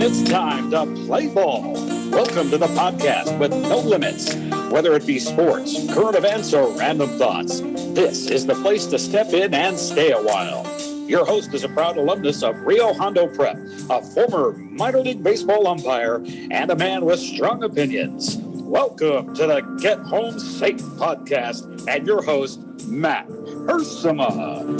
It's time to play ball. Welcome to the podcast with no limits. Whether it be sports, current events, or random thoughts, this is the place to step in and stay a while. Your host is a proud alumnus of Rio Hondo Prep, a former minor league baseball umpire, and a man with strong opinions. Welcome to the Get Home Safe podcast and your host, Matt Ursuma.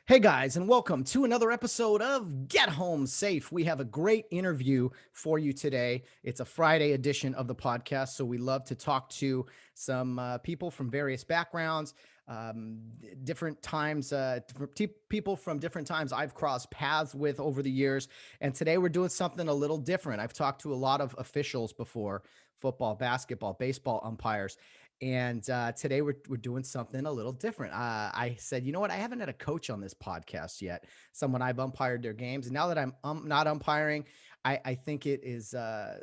Hey guys, and welcome to another episode of Get Home Safe. We have a great interview for you today. It's a Friday edition of the podcast, so we love to talk to some people from various backgrounds, different times, people from different times I've crossed paths with over the years. And today we're doing something a little different. I've talked to a lot of officials before, football, basketball, baseball umpires. And today we're doing something a little different. I said, you know what? I haven't had a coach on this podcast yet, someone I've umpired their games. And now that I'm not umpiring, I think it is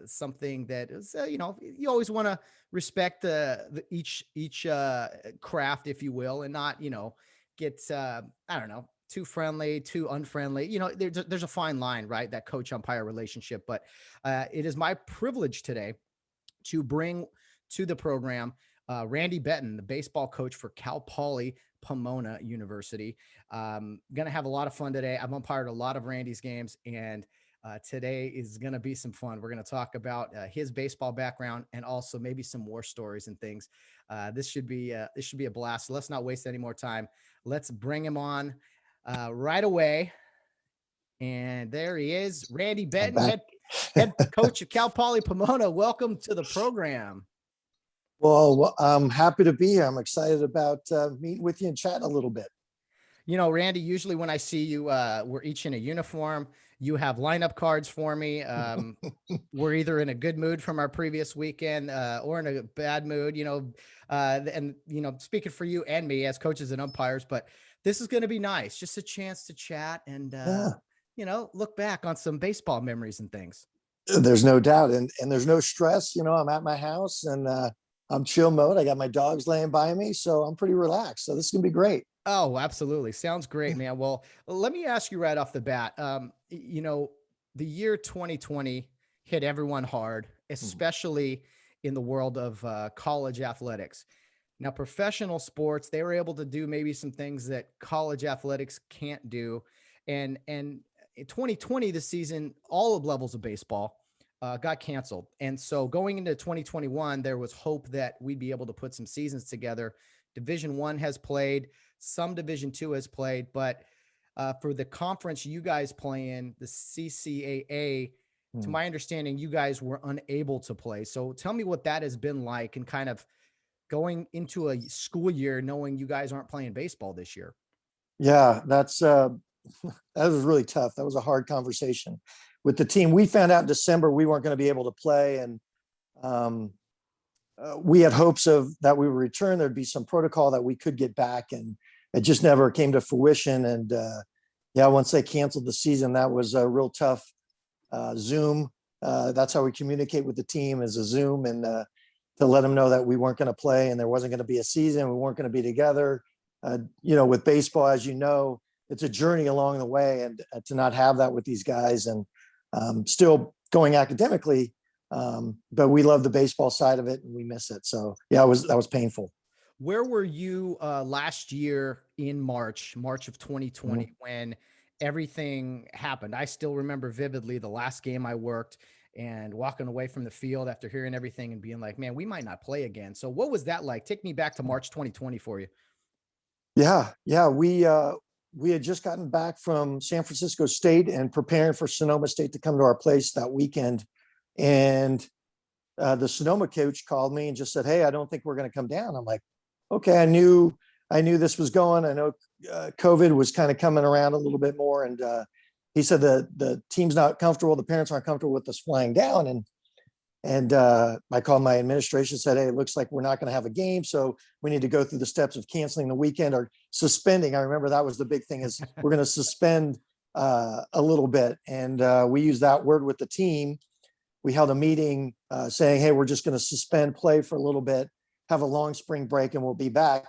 something that is, you always want to respect each craft, if you will, and not, get, too friendly, too unfriendly. There's a fine line, right? That coach umpire relationship. But it is my privilege today to bring to the program Randy Betten, the baseball coach for Cal Poly Pomona University. Going to have a lot of fun today. I've umpired a lot of Randy's games, and today is going to be some fun. We're going to talk about his baseball background and also maybe some war stories and things. This should be a blast. So let's not waste any more time. Let's bring him on right away. And there he is, Randy Betten, head coach of Cal Poly Pomona. Welcome to the program. Well, I'm happy to be here. I'm excited about meeting with you and chatting a little bit. Randy, usually when I see you, we're each in a uniform. You have lineup cards for me. We're either in a good mood from our previous weekend or in a bad mood, speaking for you and me as coaches and umpires. But this is going to be nice. Just a chance to chat and, look back on some baseball memories and things. There's no doubt. And there's no stress. I'm at my house and I'm chill mode. I got my dogs laying by me, so I'm pretty relaxed. So this is going to be great. Oh, absolutely. Sounds great, man. Well, let me ask you right off the bat. The year 2020 hit everyone hard, especially in the world of college athletics. Now, professional sports, they were able to do maybe some things that college athletics can't do. And in 2020, the season, all of levels of baseball got canceled. And so going into 2021, there was hope that we'd be able to put some seasons together. Division I has played, some Division II has played, but for the conference you guys play in, the CCAA, to my understanding, you guys were unable to play. So tell me what that has been like and kind of going into a school year knowing you guys aren't playing baseball this year. Yeah, that was really tough. That was a hard conversation with the team. We found out in December we weren't going to be able to play, and we had hopes of that we would return. There'd be some protocol that we could get back, and it just never came to fruition. And once they canceled the season, that was a real tough. Zoom. That's how we communicate with the team, is a Zoom, and to let them know that we weren't going to play and there wasn't going to be a season. We weren't going to be together. With baseball, as you know, it's a journey along the way, and to not have that with these guys, and still going academically, but we love the baseball side of it and we miss it. So that was painful. Where were you last year in March of 2020 when everything happened? I still remember vividly the last game I worked and walking away from the field after hearing everything and being like, man, we might not play again. So what was that like? Take me back to March 2020 for you. Yeah. We had just gotten back from San Francisco State and preparing for Sonoma State to come to our place that weekend. And the Sonoma coach called me and just said, hey, I don't think we're going to come down. I'm like, okay, I knew this was going. I know COVID was kind of coming around a little bit more. And he said the team's not comfortable. The parents aren't comfortable with us flying down. And I called my administration, said, hey, it looks like we're not going to have a game. So we need to go through the steps of canceling the weekend or suspending. I remember that was the big thing, is we're going to suspend a little bit. And we used that word with the team. We held a meeting saying, hey, we're just going to suspend play for a little bit, have a long spring break and we'll be back.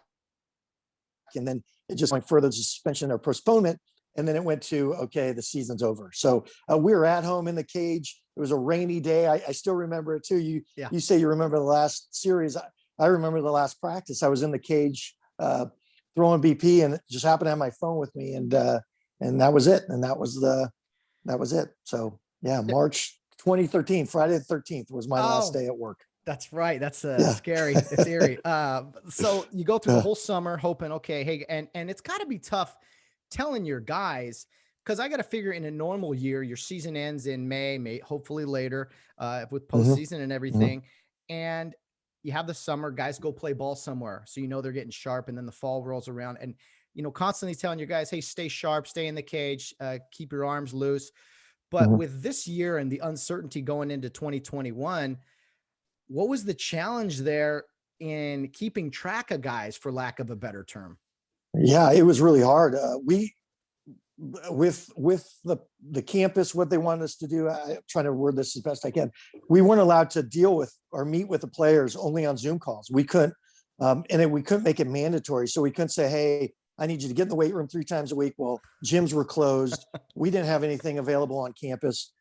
And then it just went further suspension or postponement. And then it went to, okay, the season's over. So we were at home in the cage. It was a rainy day. I still remember it too. You say you remember the last series. I remember the last practice. I was in the cage throwing BP, and just happened to have my phone with me, and that was it. And that was it. So yeah, March 2013, Friday the 13th was my last day at work. That's right. That's scary. It's eerie. So you go through the whole summer hoping, okay, hey, and it's got to be tough telling your guys, because I got to figure in a normal year, your season ends in May, hopefully later, with postseason and everything. And you have the summer, guys go play ball somewhere. So, they're getting sharp, and then the fall rolls around, and, constantly telling your guys, hey, stay sharp, stay in the cage, keep your arms loose. But with this year and the uncertainty going into 2021, what was the challenge there in keeping track of guys, for lack of a better term? Yeah, it was really hard. With the campus, what they wanted us to do, I'm trying to word this as best I can. We weren't allowed to deal with or meet with the players only on Zoom calls. We couldn't, we couldn't make it mandatory. So we couldn't say, hey, I need you to get in the weight room 3 times a week. Well, gyms were closed. We didn't have anything available on campus.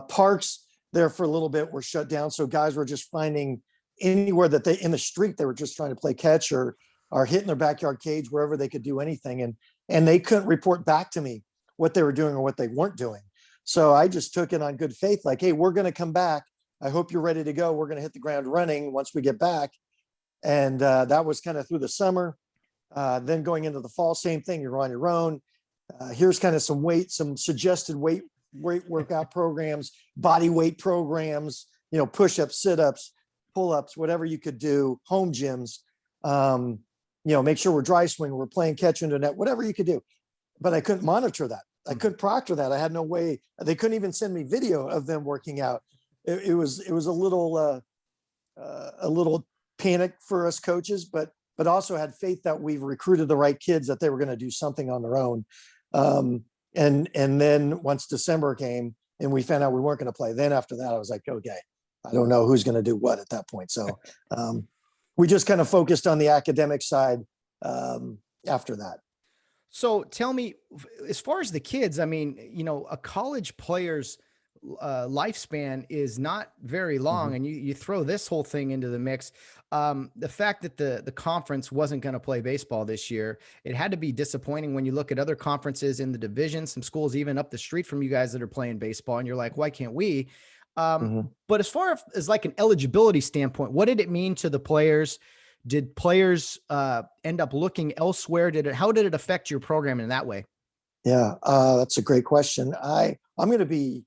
Parks there for a little bit were shut down. So guys were just finding anywhere that in the street, they were just trying to play catch or hitting their backyard cage, wherever they could do anything. And they couldn't report back to me what they were doing or what they weren't doing. So I just took it on good faith. Like, hey, we're going to come back. I hope you're ready to go. We're going to hit the ground running once we get back. And that was kind of through the summer. Then going into the fall, same thing. You're on your own. Here's kind of some suggested weight workout programs, body weight programs, push-ups, sit-ups, pull-ups, whatever you could do, home gyms. Make sure we're dry swinging, we're playing catch into net, whatever you could do. But I couldn't monitor that. I couldn't proctor that. I had no way. They couldn't even send me video of them working out. It was a little panic for us coaches, but also had faith that we've recruited the right kids, that they were going to do something on their own. And then once December came and we found out we weren't going to play, then after that, I was like, okay, I don't know who's going to do what at that point. So we just kind of focused on the academic side after that. So tell me, as far as the kids, I mean, a college player's lifespan is not very long, and you throw this whole thing into the mix. The fact that the conference wasn't going to play baseball this year, it had to be disappointing when you look at other conferences in the division, some schools even up the street from you guys that are playing baseball, and you're like, why can't we? But as far as like an eligibility standpoint, what did it mean to the players? Did players end up looking elsewhere? How did it affect your program in that way? Yeah, that's a great question. I'm going to be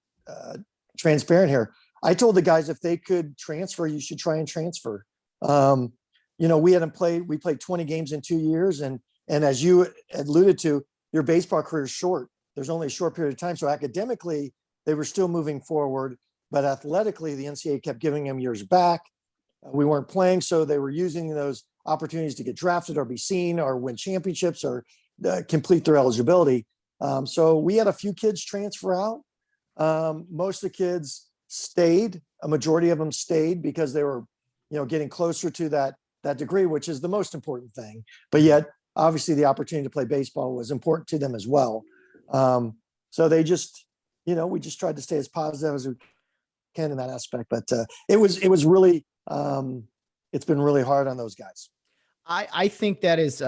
transparent here. I told the guys, if they could transfer, you should try and transfer. We played 20 games in 2 years. And as you alluded to, your baseball career is short. There's only a short period of time. So academically, they were still moving forward, but athletically, the NCAA kept giving them years back. We weren't playing, so they were using those opportunities to get drafted or be seen or win championships or complete their eligibility. So we had a few kids transfer out. Most of the kids stayed. A majority of them stayed because they were, getting closer to that degree, which is the most important thing. But yet, obviously, the opportunity to play baseball was important to them as well. So they just, we just tried to stay as positive as we can in that aspect. But it was really, it's been really hard on those guys. I think that is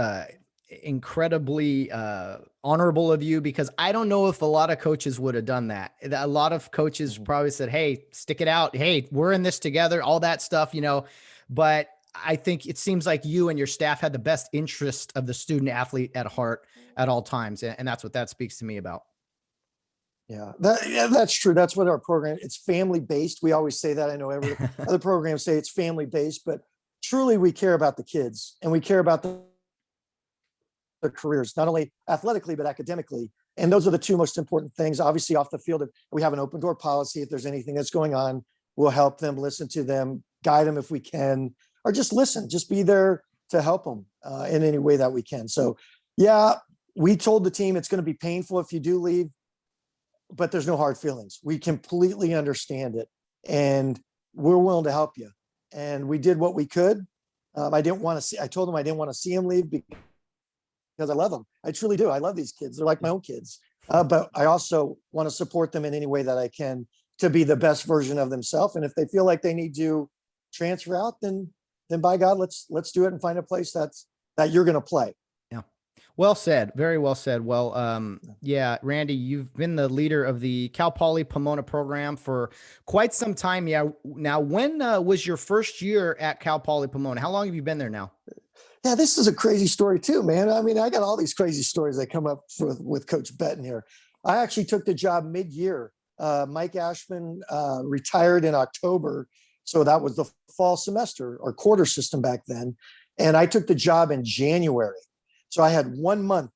incredibly honorable of you, because I don't know if a lot of coaches would have done that. A lot of coaches probably said, hey, stick it out. Hey, we're in this together, all that stuff, but I think it seems like you and your staff had the best interest of the student athlete at heart at all times. And that's what that speaks to me about. Yeah, that's true. That's what our program, it's family based. We always say that. I know every other programs say it's family based, but truly we care about the kids and we care about their careers, not only athletically, but academically. And those are the two most important things. Obviously off the field, we have an open door policy. If there's anything that's going on, we'll help them, listen to them, guide them if we can, or just listen, just be there to help them in any way that we can. So yeah, we told the team it's going to be painful if you do leave, but there's no hard feelings. We completely understand it and we're willing to help you. And we did what we could. I didn't want to see. I told them I didn't want to see him leave because I love them. I truly do. I love these kids. They're like my own kids. But I also want to support them in any way that I can to be the best version of themselves. And if they feel like they need to transfer out, then by God, let's do it and find a place that you're going to play. Yeah. Well said. Very well said. Well, yeah, Randy, you've been the leader of the Cal Poly Pomona program for quite some time. Yeah. Now, when was your first year at Cal Poly Pomona? How long have you been there now? Yeah, this is a crazy story too, man. I mean, I got all these crazy stories that come up with Coach Betten here. I actually took the job mid-year. Mike Ashman retired in October, so that was the fall semester or quarter system back then. And I took the job in January. So I had 1 month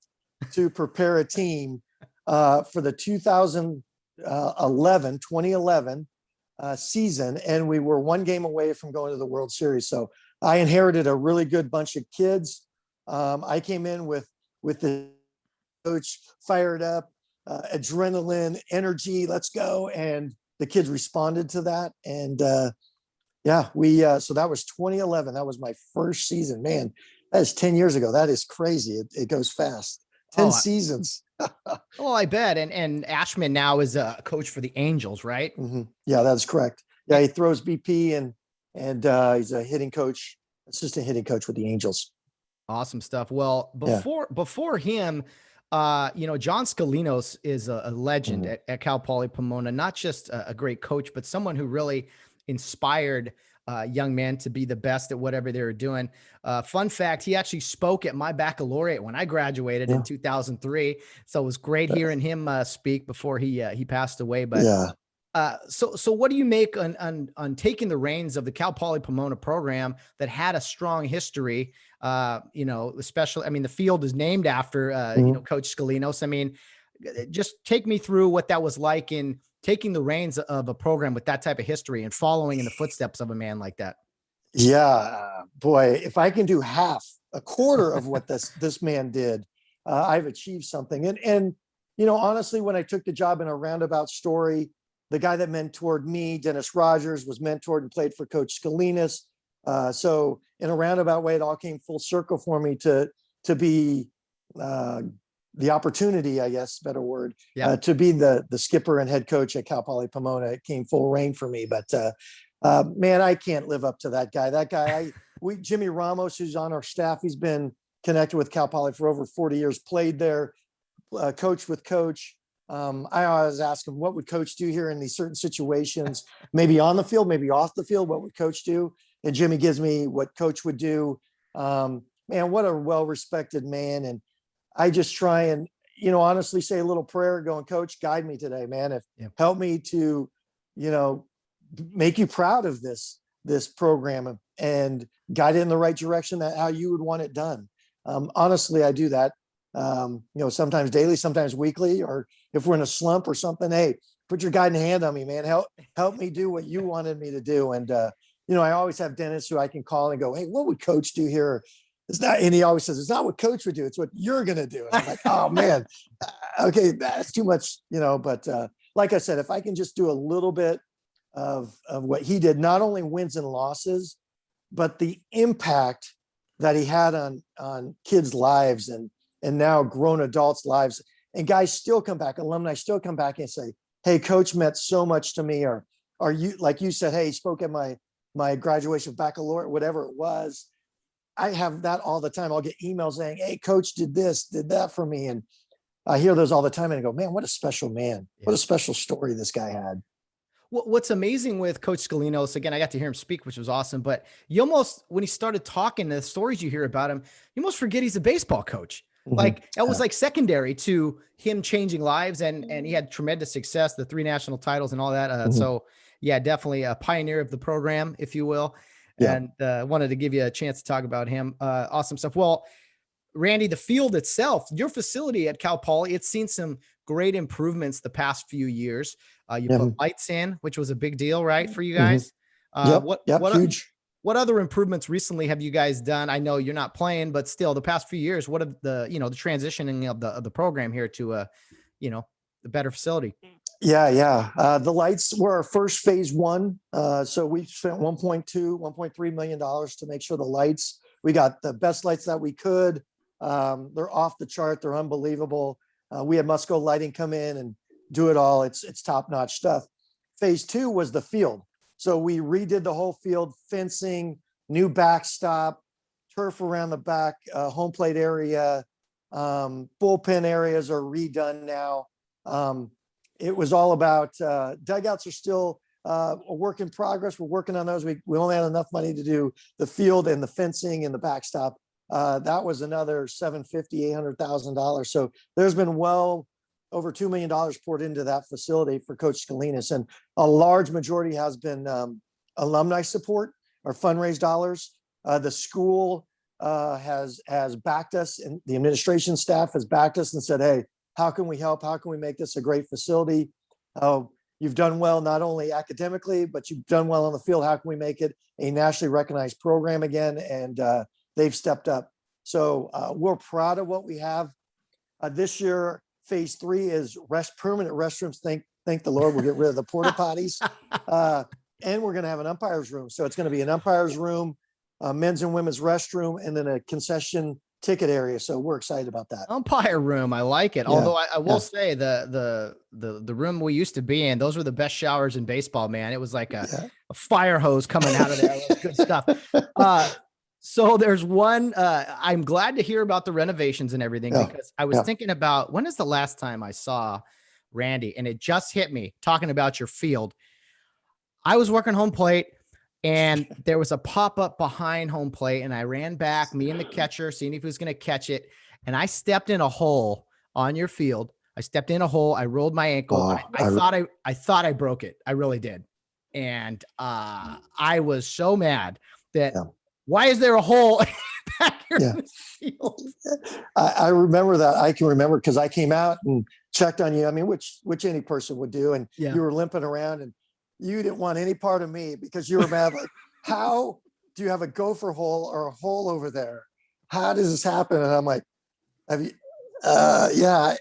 to prepare a team for the 2011 season. And we were one game away from going to the World Series. So I inherited a really good bunch of kids. I came in with the coach fired up, adrenaline, energy, let's go. And the kids responded to that. And yeah, so that was 2011. That was my first season, man. That is 10 years ago. That is crazy. It goes fast. 10 seasons. Well, I bet. And Ashman now is a coach for the Angels, right? Mm-hmm. Yeah, that's correct. Yeah, he throws BP and he's a hitting coach, assistant hitting coach with the Angels. Awesome stuff. Well, before him, John Scalinos is a legend at Cal Poly Pomona, not just a great coach, but someone who really inspired young men to be the best at whatever they were doing. Fun fact, he actually spoke at my baccalaureate when I graduated in 2003. So it was great hearing him speak before he passed away. But so what do you make on taking the reins of the Cal Poly Pomona program that had a strong history? Especially, I mean, the field is named after, Coach Scalinos. I mean, just take me through what that was like in taking the reins of a program with that type of history and following in the footsteps of a man like that. Yeah, boy, if I can do a quarter of what this man did, I've achieved something. And honestly, when I took the job, in a roundabout story, the guy that mentored me, Dennis Rogers, was mentored and played for Coach Scalinos. So in a roundabout way, it all came full circle for me to be the opportunity, I guess, better word, to be the skipper and head coach at Cal Poly Pomona. It came full reign for me, but man, I can't live up to that guy. That guy, Jimmy Ramos, who's on our staff, he's been connected with Cal Poly for over 40 years, played there, coached with Coach. I always ask him, what would Coach do here in these certain situations? Maybe on the field, maybe off the field, what would Coach do? And Jimmy gives me what Coach would do. Man, what a well-respected man. And I just try and, honestly say a little prayer going, Coach, guide me today, man. Help me to, make you proud of this program and guide it in the right direction, that how you would want it done. Honestly, I do that, sometimes daily, sometimes weekly, or if we're in a slump or something, hey, put your guiding hand on me, man. Help me do what you wanted me to do. And, I always have Dennis who I can call and go, hey, what would Coach do here? It's not, and he always says, it's not what Coach would do. It's what you're going to do. And I'm like, oh man, okay, that's too much, but like I said, if I can just do a little bit of what he did, not only wins and losses, but the impact that he had on kids' lives and now grown adults' lives, and guys still come back, alumni still come back and say, hey, Coach meant so much to me. Or you, like you said, hey, he spoke at my graduation, baccalaureate, whatever it was. I have that all the time. I'll get emails saying, hey, Coach did this, did that for me. And I hear those all the time and I go, man, what a special man. What a special story this guy had. What's amazing with Coach Scalinos, again, I got to hear him speak, which was awesome, but you almost, when he started talking, the stories you hear about him, you almost forget he's a baseball coach. Like that was like secondary to him changing lives, and he had tremendous success, the 3 national titles and all that. So yeah, definitely a pioneer of the program, if you will. And wanted to give you a chance to talk about him. Awesome stuff. Well, Randy, the field itself, your facility at Cal Poly, it's seen some great improvements the past few years. You put lights in, which was a big deal, right, for you guys? Huge. What other improvements recently have you guys done? I know you're not playing, but still, the past few years, what have the transitioning of the program here to better facility. Yeah. The lights were our first phase one. So we spent $1.3 million to make sure the lights, we got the best lights that we could. They're off the chart. They're unbelievable. We had Musco Lighting come in and do it all. It's top-notch stuff. Phase two was the field. So we redid the whole field, fencing, new backstop, turf around the back, home plate area, bullpen areas are redone now. It was all about dugouts are still a work in progress. We're working on those. We only had enough money to do the field and the fencing and the backstop. That was another $750,000, $800,000. So there's been well over $2 million poured into that facility for Coach Scalinas, and a large majority has been alumni support or fundraise dollars. The school has backed us, and the administration staff has backed us and said, "Hey, how can we help? How can we make this a great facility? You've done well, not only academically, but you've done well on the field. How can we make it a nationally recognized program again?" And they've stepped up. So we're proud of what we have. This year, phase three is permanent restrooms. Thank the Lord, we'll get rid of the porta potties. And we're going to have an umpires room. So it's going to be an umpires room, men's and women's restroom, and then a concession ticket area. So we're excited about that. Umpire room, I like it. Yeah, Although I will say the room we used to be in, those were the best showers in baseball, man. It was like a fire hose coming out of there. It was good stuff. So there's one, I'm glad to hear about the renovations and everything, because I was thinking about, when is the last time I saw Randy? And it just hit me talking about your field. I was working home plate, and there was a pop-up behind home plate, and I ran back, me and the catcher, seeing if he was going to catch it. And I stepped in a hole on your field. I stepped in a hole. I rolled my ankle. I thought I broke it. I really did. And I was so mad that why is there a hole back here in this field? I remember that. I can remember because I came out and checked on you. I mean, which any person would do. And you were limping around, and you didn't want any part of me because you were mad. Like, how do you have a gopher hole or a hole over there? How does this happen? And I'm like, have you? I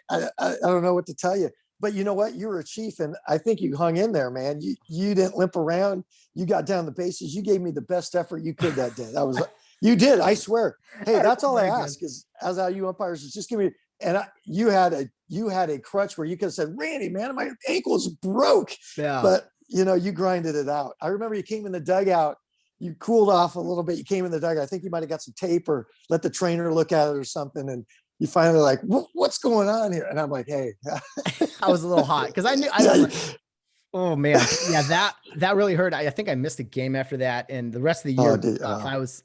don't know what to tell you. But you know what? You were a Chief, and I think you hung in there, man. You didn't limp around. You got down the bases. You gave me the best effort you could that day. That was you did. I swear. Hey, that's all I ask is, as all you umpires, is just give me. And you had a crutch where you could have said, "Randy, man, my ankle's broke." Yeah. But you grinded it out. I remember you came in the dugout. You cooled off a little bit. You came in the dugout. I think you might have got some tape or let the trainer look at it or something. And you finally like, what's going on here? And I'm like, hey. I was a little hot because I knew. I was like, oh man, yeah, that really hurt. I think I missed a game after that, and the rest of the year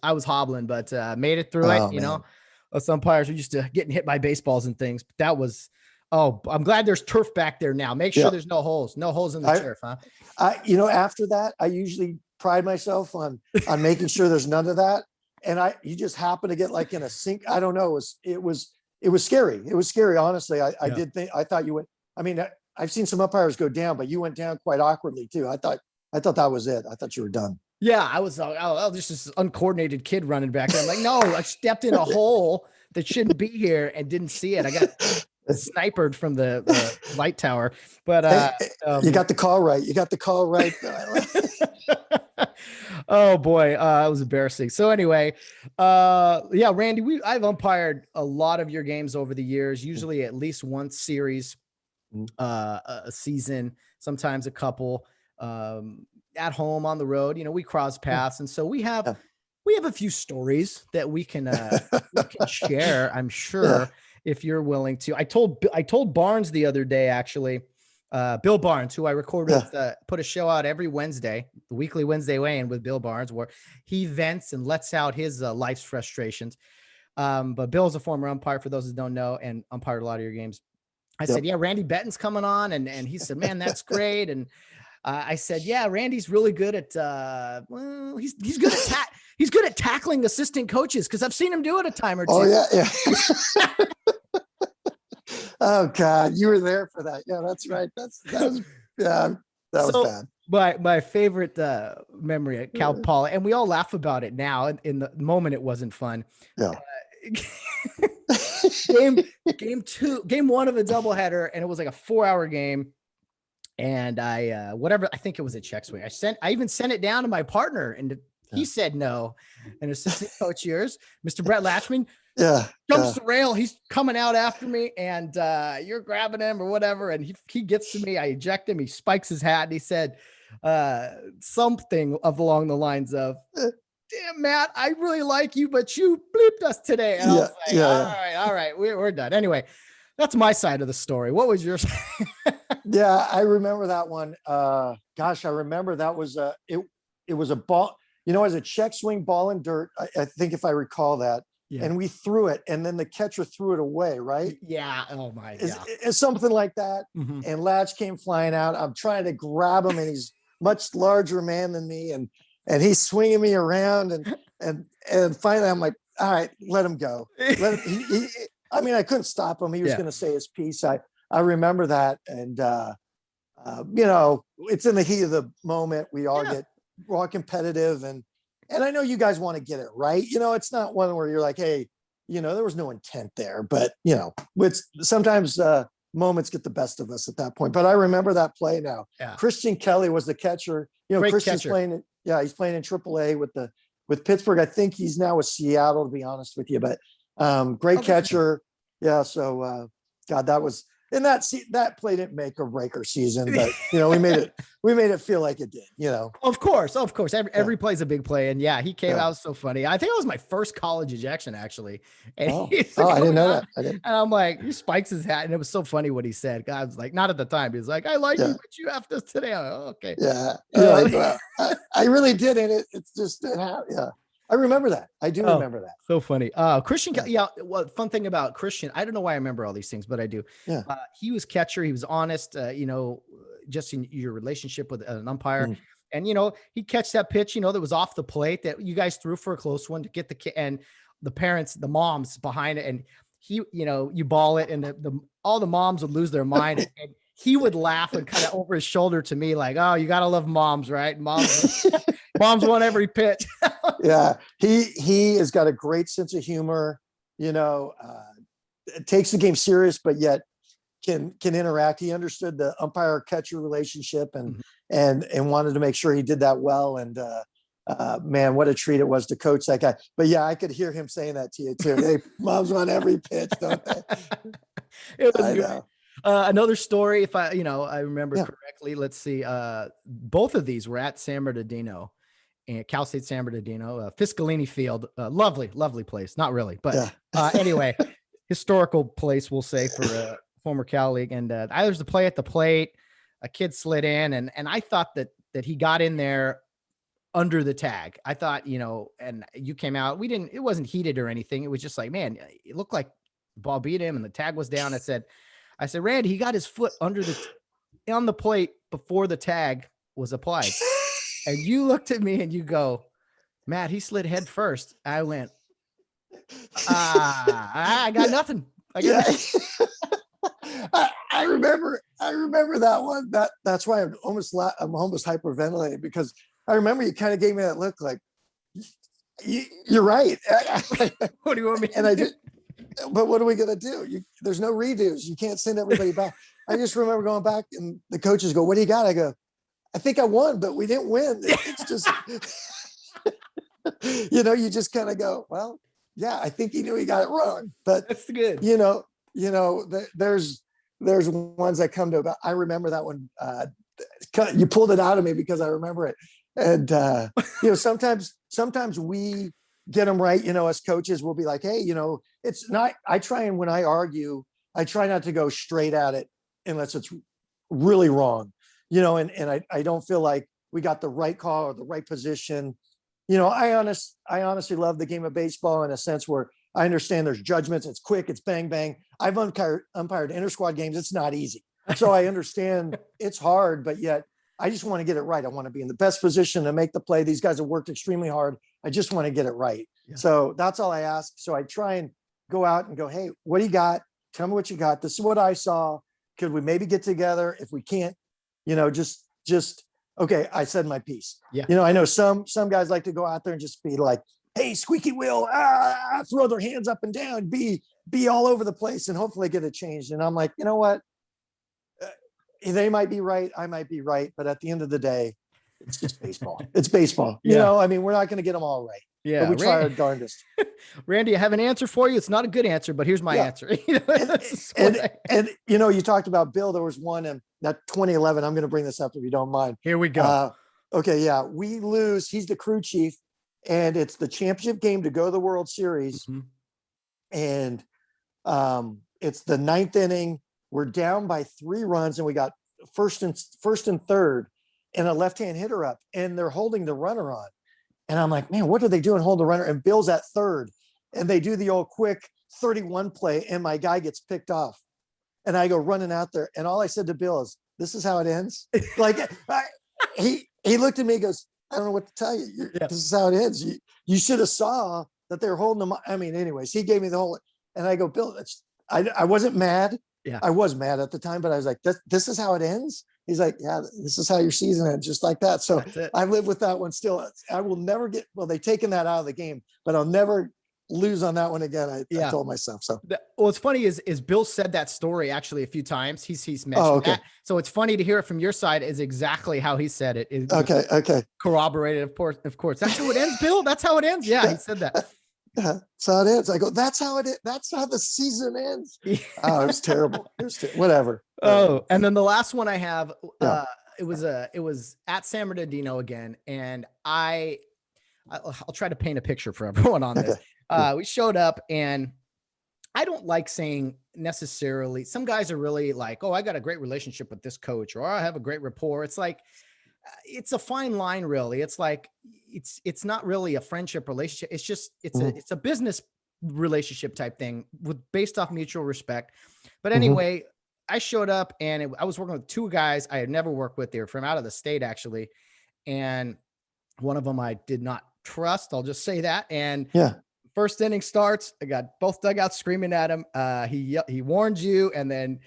I was hobbling, but made it through it. Man. Us umpires are used to getting hit by baseballs and things. But that was. Oh, I'm glad there's turf back there now. Make sure there's no holes in the turf, huh? After that, I usually pride myself on making sure there's none of that. And you just happen to get like in a sink. I don't know. It was scary. It was scary. Honestly, I did think, I thought you went, I mean, I've seen some umpires go down, but you went down quite awkwardly too. I thought that was it. I thought you were done. Yeah. I was, just this uncoordinated kid running back. And I'm like, no, I stepped in a hole that shouldn't be here and didn't see it. I got snipered from the light tower, but you got the call right. You got the call right. Oh boy, it was embarrassing. So anyway, Randy, I've umpired a lot of your games over the years, usually at least one series, a season, sometimes a couple, at home, on the road. We cross paths, and so we have a few stories that we can share, I'm sure, if you're willing to. I told Barnes the other day, actually, Bill Barnes, who I record with, put a show out every Wednesday, the weekly Wednesday weigh-in with Bill Barnes, where he vents and lets out his life's frustrations. But Bill's a former umpire, for those who don't know, and umpired a lot of your games. I said, Randy Betten's coming on. And he said, man, that's great. And I said, Randy's really good at, he's good at tackling assistant coaches, because I've seen him do it a time or two. Oh, yeah. Oh God, you were there for that. Yeah, that's right. That was bad. My favorite memory at Cal Poly, and we all laugh about it now. In the moment, it wasn't fun. Yeah. game one of a doubleheader, and it was like a 4-hour game. And I think it was a check swing. I even sent it down to my partner, and he said no. And assistant coach yours, Mr. Brett Latchman, jumps the rail. He's coming out after me, and you're grabbing him or whatever. And he gets to me. I eject him. He spikes his hat, and he said something along the lines of, "Damn, Matt, I really like you, but you bleeped us today." And I was like, all right, we're done. Anyway, that's my side of the story. What was yours? Yeah, I remember that one. Gosh, I remember that was it was a ball, as a check swing ball in dirt. I think if I recall that. Yeah. And we threw it, and then the catcher threw it away, right? Yeah. Oh my God. It's something like that. Mm-hmm. And Latch came flying out. I'm trying to grab him, and he's much larger man than me, and he's swinging me around, and finally I'm like, all right, let him go. Let him, I couldn't stop him. He was going to say his piece. I remember that. And, it's in the heat of the moment. We're all competitive. And I know you guys want to get it right. It's not one where you're like, hey, there was no intent there, but sometimes moments get the best of us at that point. But I remember that play now. Yeah. Christian Kelly was the catcher. Great Christian's catcher. playing. He's playing in AAA with Pittsburgh. I think he's now with Seattle, to be honest with you, but great catcher. Yeah. So, God, that was, and that play didn't make or break our season, but we made it feel like it did, Of course. Every play's a big play. And he came out so funny. I think it was my first college ejection, actually. And I didn't know that. And I'm like, he spikes his hat, and it was so funny what he said. God, I was like, not at the time. He was like, I like you, but you have to today. Like, oh, okay. Yeah. I really did. And it's just, I remember that. I do remember that. So funny. Christian. Well, fun thing about Christian, I don't know why I remember all these things, but I do. Yeah. He was catcher. He was honest, just in your relationship with an umpire. Mm. And, he'd catch that pitch, that was off the plate that you guys threw for a close one to get the kid, and the parents, the moms behind it. And he, you ball it, and all the moms would lose their mind. And he would laugh and kind of over his shoulder to me, like, "Oh, you got to love moms, right? Moms want every pitch." Yeah. He has got a great sense of humor, takes the game serious, but yet can interact. He understood the umpire catcher relationship and wanted to make sure he did that well. And man, what a treat it was to coach that guy. But I could hear him saying that to you too. Hey, moms want every pitch, don't they? It was good. Another story, if I remember correctly, let's see. Both of these were at San Bernardino, and Cal State San Bernardino, Fiscalini Field. Lovely place. Not really, but anyway, historical place, we'll say, for a former Cal League. And I was to play at the plate. A kid slid in, and I thought that he got in there under the tag. I thought, and you came out. It wasn't heated or anything. It was just like, man, it looked like the ball beat him and the tag was down. I said, Randy, he got his foot on the plate before the tag was applied. And you looked at me and you go, Matt, he slid head first. I went, I got nothing. I remember that one. That's why I'm almost hyperventilating, because I remember you kind of gave me that look like, you're right. What do you want me to do? But what are we going to do? There's no redos. You can't send everybody back. I just remember going back, and the coaches go, "What do you got?" I go, "I think I won, but we didn't win." It's just, you just kind of go, "Well, yeah, I think he knew he got it wrong." But that's good. There's ones that come to about. I remember that one. You pulled it out of me because I remember it. And, sometimes we get them right. As coaches, we'll be like, hey, it's not, when I argue, I try not to go straight at it unless it's really wrong, and I don't feel like we got the right call or the right position. I honestly love the game of baseball in a sense where I understand there's judgments. It's quick. It's bang, bang. I've umpired inter-squad games. It's not easy. So I understand it's hard, but yet I just want to get it right. I want to be in the best position to make the play. These guys have worked extremely hard. I just want to get it right. Yeah. So that's all I ask. So I try and go out and go, hey, what do you got? Tell me what you got. This is what I saw. Could we maybe get together? If we can't, just okay, I said my piece. Yeah. I know some guys like to go out there and just be like, hey, squeaky wheel, throw their hands up and down, be all over the place, and hopefully get it changed. And I'm like, you know what? They might be right. I might be right. But at the end of the day, it's just baseball. It's baseball. You Yeah. know, I mean, we're not going to get them all right. Yeah. But we try our darndest. Randy, I have an answer for you. It's not a good answer, but here's my answer. And you know, you talked about Bill. There was one in that 2011. I'm going to bring this up if you don't mind. Here we go. Okay. Yeah. We lose. He's the crew chief, and it's the championship game to go to the World Series. Mhm. And it's the ninth inning. We're down by 3 runs, and we got first and third, and a left-hand hitter up, and they're holding the runner on. And I'm like, man, what are they doing? Hold the runner. And Bill's at third, and they do the old quick 31 play, and my guy gets picked off. And I go running out there, and all I said to Bill is, "This is how it ends." Like he looked at me and goes, "I don't know what to tell you. This is how it ends. You should have saw that they were holding them." I mean, anyways, he gave me the whole, and I go, "Bill, I wasn't mad." Yeah. I was mad at the time, but I was like, this is how it ends. He's like, yeah, this is how your season ends, just like that. So I live with that one still. I will never they've taken that out of the game, but I'll never lose on that one again. I told myself so. What's funny is Bill said that story actually a few times. He's mentioned that. So it's funny to hear it from your side is exactly how he said it. Okay. Corroborated, of course. That's how it ends, Bill. That's how it ends. Yeah, he said that. That's how it ends. I go, that's how it is. That's how the season ends. Oh, it was terrible. Whatever. Oh, and then the last one I have, it was at San Bernardino again. And I'll try to paint a picture for everyone on this. We showed up, and I don't like saying necessarily, some guys are really like, oh, I got a great relationship with this coach, or I have a great rapport. It's like, it's a fine line, really. It's like, it's not really a friendship relationship. It's just, it's a business relationship type thing based off mutual respect. But anyway, I showed up, and I was working with 2 guys I had never worked with. They were from out of the state, actually. And one of them I did not trust. I'll just say that. And first inning starts, I got both dugouts screaming at him. He warned you, and then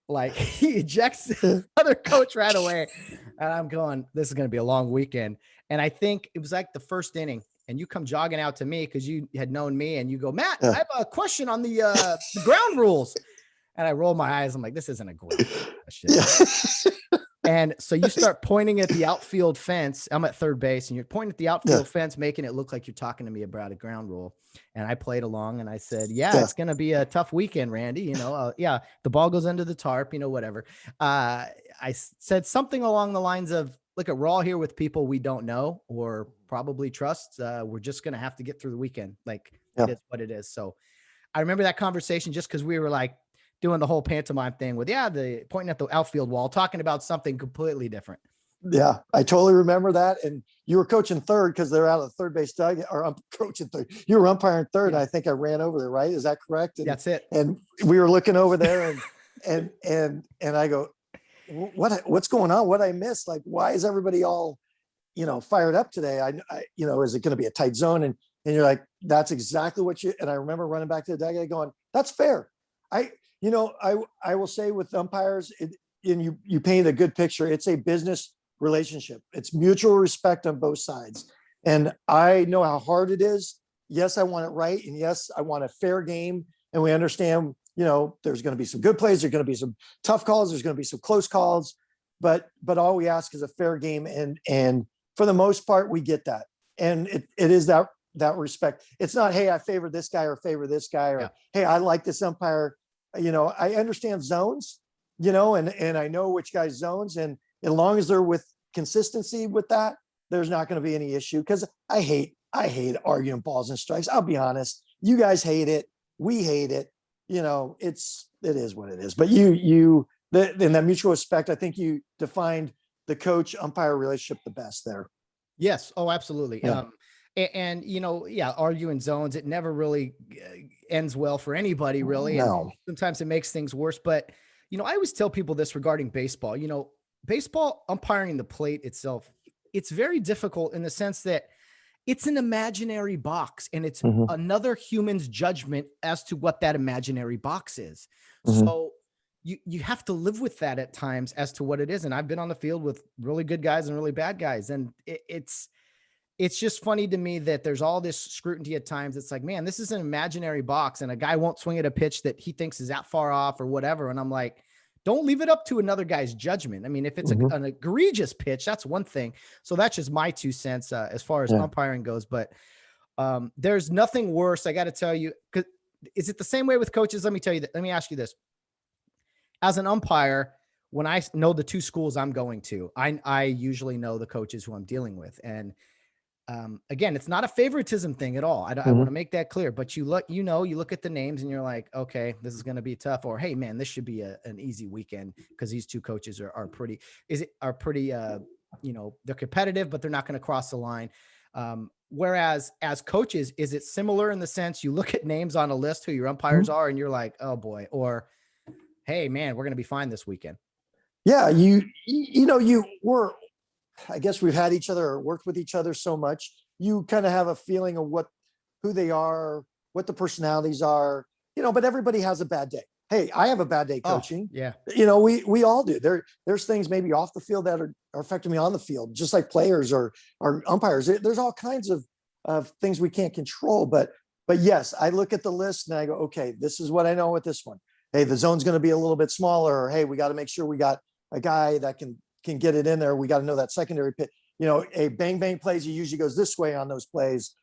like he ejects the other coach right away. And I'm going, this is going to be a long weekend. And I think it was like the first inning, and you come jogging out to me because you had known me, and you go, Matt, I have a question on the ground rules. And I roll my eyes. I'm like, this isn't a great question. And so you start pointing at the outfield fence. I'm at third base, and you're pointing at the outfield fence, making it look like you're talking to me about a ground rule. And I played along, and I said, it's going to be a tough weekend, Randy. You know, the ball goes under the tarp, you know, whatever. I said something along the lines of, look, we're all here with people we don't know or probably trust. We're just going to have to get through the weekend. Like it is what it is. So I remember that conversation just because we were like doing the whole pantomime thing with, the pointing at the outfield wall, talking about something completely different. Yeah, I totally remember that. And you were coaching third because they're out of the third base dugout, or I'm coaching third. You were umpiring third. And I think I ran over there, right? Is that correct? And, that's it. And we were looking over there, and I go, what's going on? What I missed? Like, why is everybody all, fired up today? I is it going to be a tight zone? And you're like, that's exactly what and I remember running back to the dugout going, that's fair. I will say with umpires, and you paint a good picture. It's a business relationship. It's mutual respect on both sides. And I know how hard it is. Yes, I want it right. And yes, I want a fair game. And we understand, there's going to be some good plays. There's going to be some tough calls. There's going to be some close calls, but all we ask is a fair game. And for the most part, we get that. And it is that respect. It's not, hey, I favor this guy or favor this guy, or, hey, I like this umpire. I understand zones, and I know which guy's zones. And as long as they're with consistency with that, there's not going to be any issue. Because I hate arguing balls and strikes. I'll be honest. You guys hate it. We hate it. It is what it is. But in that mutual respect, I think you defined the coach umpire relationship the best there. Yes. Oh, absolutely. Yeah. And arguing zones, it never really ends well for anybody, really. No. And sometimes it makes things worse. But, I always tell people this regarding baseball. Baseball umpiring the plate itself, it's very difficult in the sense that it's an imaginary box, and it's another human's judgment as to what that imaginary box is. So you have to live with that at times as to what it is. And I've been on the field with really good guys and really bad guys. And it's just funny to me that there's all this scrutiny at times. It's like, man, this is an imaginary box and a guy won't swing at a pitch that he thinks is that far off or whatever. And I'm like, don't leave it up to another guy's judgment. I mean, if it's an egregious pitch, that's one thing. So that's just my 2 cents as far as umpiring goes. But there's nothing worse. I got to tell you, because is it the same way with coaches? Let me tell you that. Let me ask you this. As an umpire, when I know the 2 schools I'm going to, I usually know the coaches who I'm dealing with. And again, it's not a favoritism thing at all. I want to make that clear, but you look at the names and you're like, okay, this is going to be tough, or, hey man, this should be an easy weekend because these 2 coaches are pretty, they're competitive, but they're not going to cross the line. Whereas as coaches, is it similar in the sense you look at names on a list who your umpires are and you're like, oh boy, or, hey man, we're going to be fine this weekend. Yeah. I guess we've had each other or worked with each other so much. You kind of have a feeling of who they are, what the personalities are, but everybody has a bad day. Hey, I have a bad day coaching. Yeah. We all do. There's things maybe off the field that are affecting me on the field, just like players or umpires. There's all kinds of things we can't control. But yes, I look at the list and I go, okay, this is what I know with this one. Hey, the zone's going to be a little bit smaller. Or, hey, we got to make sure we got a guy that can get it in there. We got to know that secondary pit. A bang bang plays, he usually goes this way on those plays.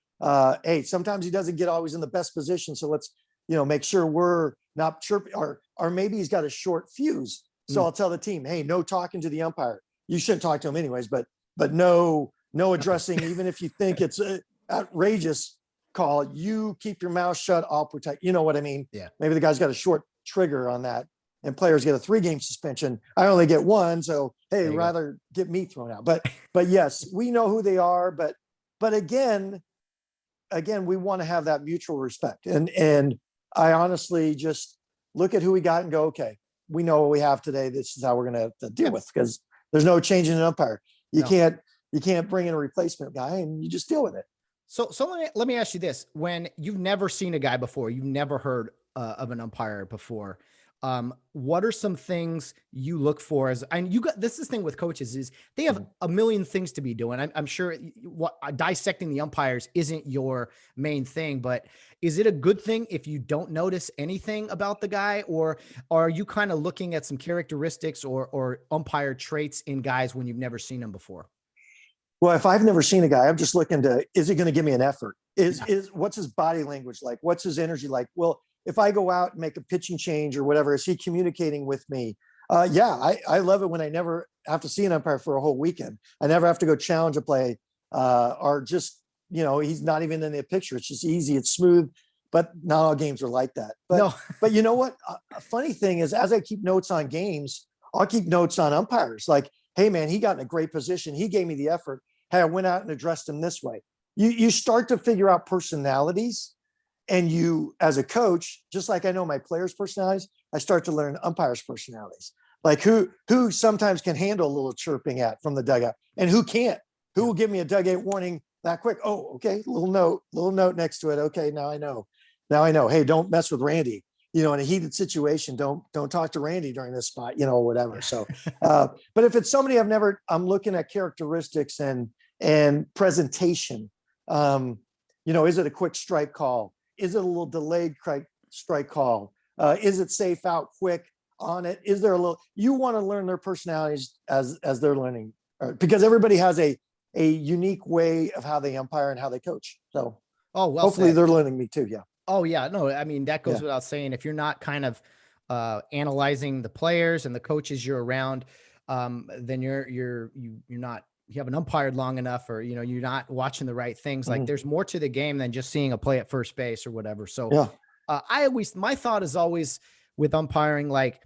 Hey, sometimes he doesn't get always in the best position. So let's, make sure we're not chirping, or maybe he's got a short fuse. So I'll tell the team, hey, no talking to the umpire. You shouldn't talk to him anyways, but no addressing, even if you think it's an outrageous call, you keep your mouth shut. I'll protect, you know what I mean? Yeah. Maybe the guy's got a short trigger on that and players get a 3-game suspension. I only get 1. So, hey, rather get me thrown out. But yes, we know who they are, but again, we want to have that mutual respect. And I honestly just look at who we got and go, okay, we know what we have today. This is how we're going to have to deal with, because there's no change in an umpire. You can't bring in a replacement guy and you just deal with it. So let me ask you this. When you've never seen a guy before, you've never heard of an umpire before, what are some things you look for this is the thing with coaches is they have a million things to be doing. I'm sure dissecting the umpires isn't your main thing, but is it a good thing if you don't notice anything about the guy, or are you kind of looking at some characteristics or umpire traits in guys when you've never seen them before? Well, if I've never seen a guy, I'm just looking is he going to give me an effort? What's his body language like? What's his energy like? Well, if I go out and make a pitching change or whatever, is he communicating with me? I love it when I never have to see an umpire for a whole weekend. I never have to go challenge a play or just, he's not even in the picture. It's just easy. It's smooth, but not all games are like that. But you know what? A funny thing is, as I keep notes on games, I'll keep notes on umpires. Like, hey man, he got in a great position. He gave me the effort. Hey, I went out and addressed him this way. You start to figure out personalities. And you, as a coach, just like I know my players' personalities, I start to learn umpires' personalities. Like who sometimes can handle a little chirping from the dugout, and who can't. Who will give me a dugout warning that quick? Oh, okay, little note next to it. Okay, now I know. Hey, don't mess with Randy. In a heated situation, don't talk to Randy during this spot. Whatever. So, but if it's somebody I'm looking at characteristics and presentation. Is it a quick strike call? Is it a little delayed strike call? Is it safe out quick on it? Is there you want to learn their personalities as they're learning, because everybody has a unique way of how they umpire and how they coach. So hopefully they're learning me too. Yeah. Oh yeah. No, I mean, that goes without saying. If you're not kind of analyzing the players and the coaches you're around, then you're not, you haven't umpired long enough, or, you're not watching the right things. Like there's more to the game than just seeing a play at first base or whatever. So my thought is always with umpiring, like,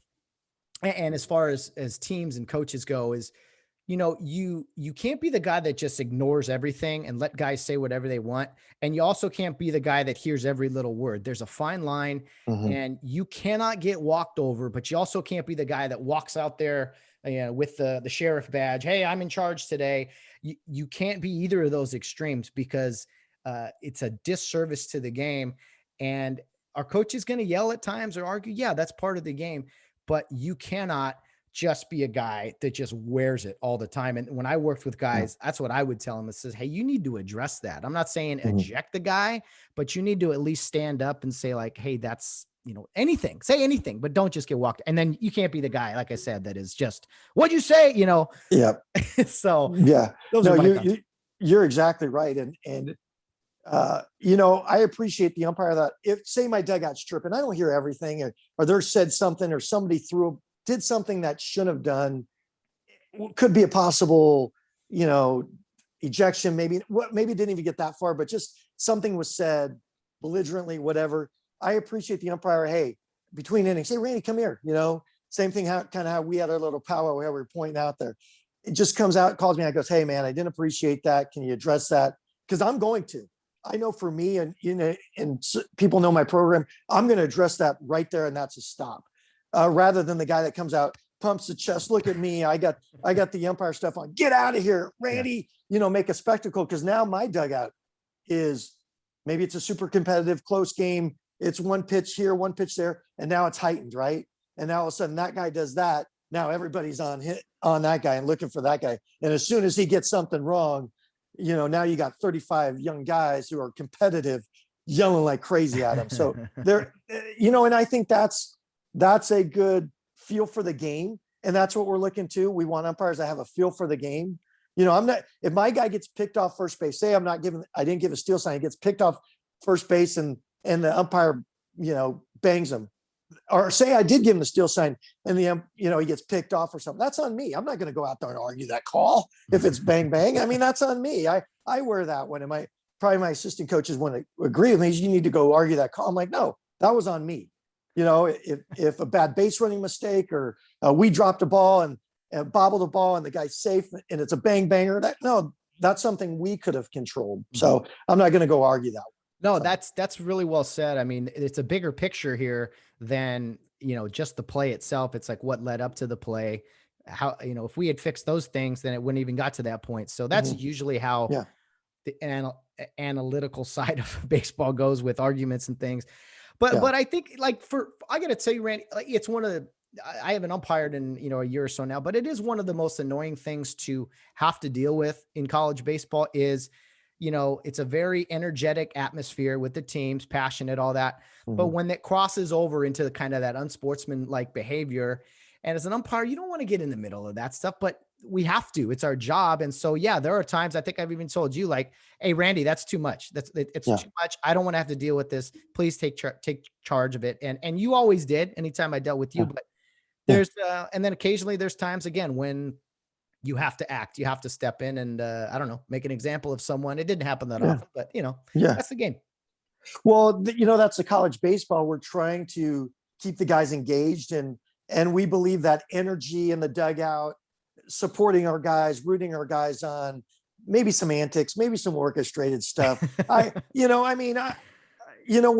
and as far as teams and coaches go, is, you can't be the guy that just ignores everything and let guys say whatever they want. And you also can't be the guy that hears every little word. There's a fine line, and you cannot get walked over, but you also can't be the guy that walks out there with the sheriff badge. Hey, I'm in charge today. You can't be either of those extremes, because it's a disservice to the game. And our coach is going to yell at times or argue. Yeah, that's part of the game, but you cannot just be a guy that just wears it all the time. And when I worked with guys, that's what I would tell them. It says, hey, you need to address that. I'm not saying eject the guy, but you need to at least stand up and say like, hey, that's, anything, say anything, but don't just get walked. And then you can't be the guy, like I said, that is just, what'd you say? Yeah. So Yeah. those No, are my thoughts. you're exactly right. And I appreciate the umpire that if say my dugout's tripping, I don't hear everything or there said something or somebody did something that shouldn't have done, could be a possible, ejection, maybe didn't even get that far, but just something was said belligerently, whatever. I appreciate the umpire. Hey, between innings, hey, Randy, come here. Same thing, how we had our little powwow where we were pointing out there. It just comes out, calls me, I goes, hey man, I didn't appreciate that. Can you address that? Because I'm going to. I know for me, and people know my program, I'm going to address that right there, and that's a stop. Rather than the guy that comes out, pumps the chest, look at me, I got the umpire stuff on, get out of here, Randy, make a spectacle. Because now my dugout is, maybe it's a super competitive, close game. It's one pitch here, one pitch there, and now it's heightened, right? And now all of a sudden that guy does that. Now everybody's on that guy and looking for that guy. And as soon as he gets something wrong, now you got 35 young guys who are competitive, yelling like crazy at him. So they're, and I think that's a good feel for the game. And that's what we're looking to. We want umpires that have a feel for the game. If my guy gets picked off first base, say I didn't give a steal sign, he gets picked off first base and the umpire, bangs him. Or say I did give him the steal sign and he gets picked off or something. That's on me. I'm not going to go out there and argue that call if it's bang, bang. I mean, that's on me. I wear that one. And probably my assistant coaches want to agree with me. You need to go argue that call. I'm like, no, that was on me. If a bad base running mistake or we dropped a ball and bobbled the ball and the guy's safe and it's a bang banger, that's something we could have controlled. So I'm not going to go argue that one. No, that's really well said. I mean, it's a bigger picture here than, just the play itself. It's like what led up to the play. How, if we had fixed those things, then it wouldn't even got to that point. So that's usually how the analytical side of baseball goes with arguments and things. But I think I got to tell you, Randy, it's one of the, I haven't umpired in, a year or so now, but it is one of the most annoying things to have to deal with in college baseball is, it's a very energetic atmosphere with the teams, passionate, all that. But when it crosses over into kind of that unsportsmanlike behavior, and as an umpire, you don't want to get in the middle of that stuff, but we have to, it's our job. And so, there are times I think I've even told you like, hey, Randy, that's too much. It's too much. I don't want to have to deal with this. Please take charge of it. And you always did anytime I dealt with you, but there's, and then occasionally there's times again, when you have to act, you have to step in and, I don't know, make an example of someone. It didn't happen that often, but that's the game. Well, that's the college baseball. We're trying to keep the guys engaged and we believe that energy in the dugout, supporting our guys, rooting our guys on, maybe some antics, maybe some orchestrated stuff. We're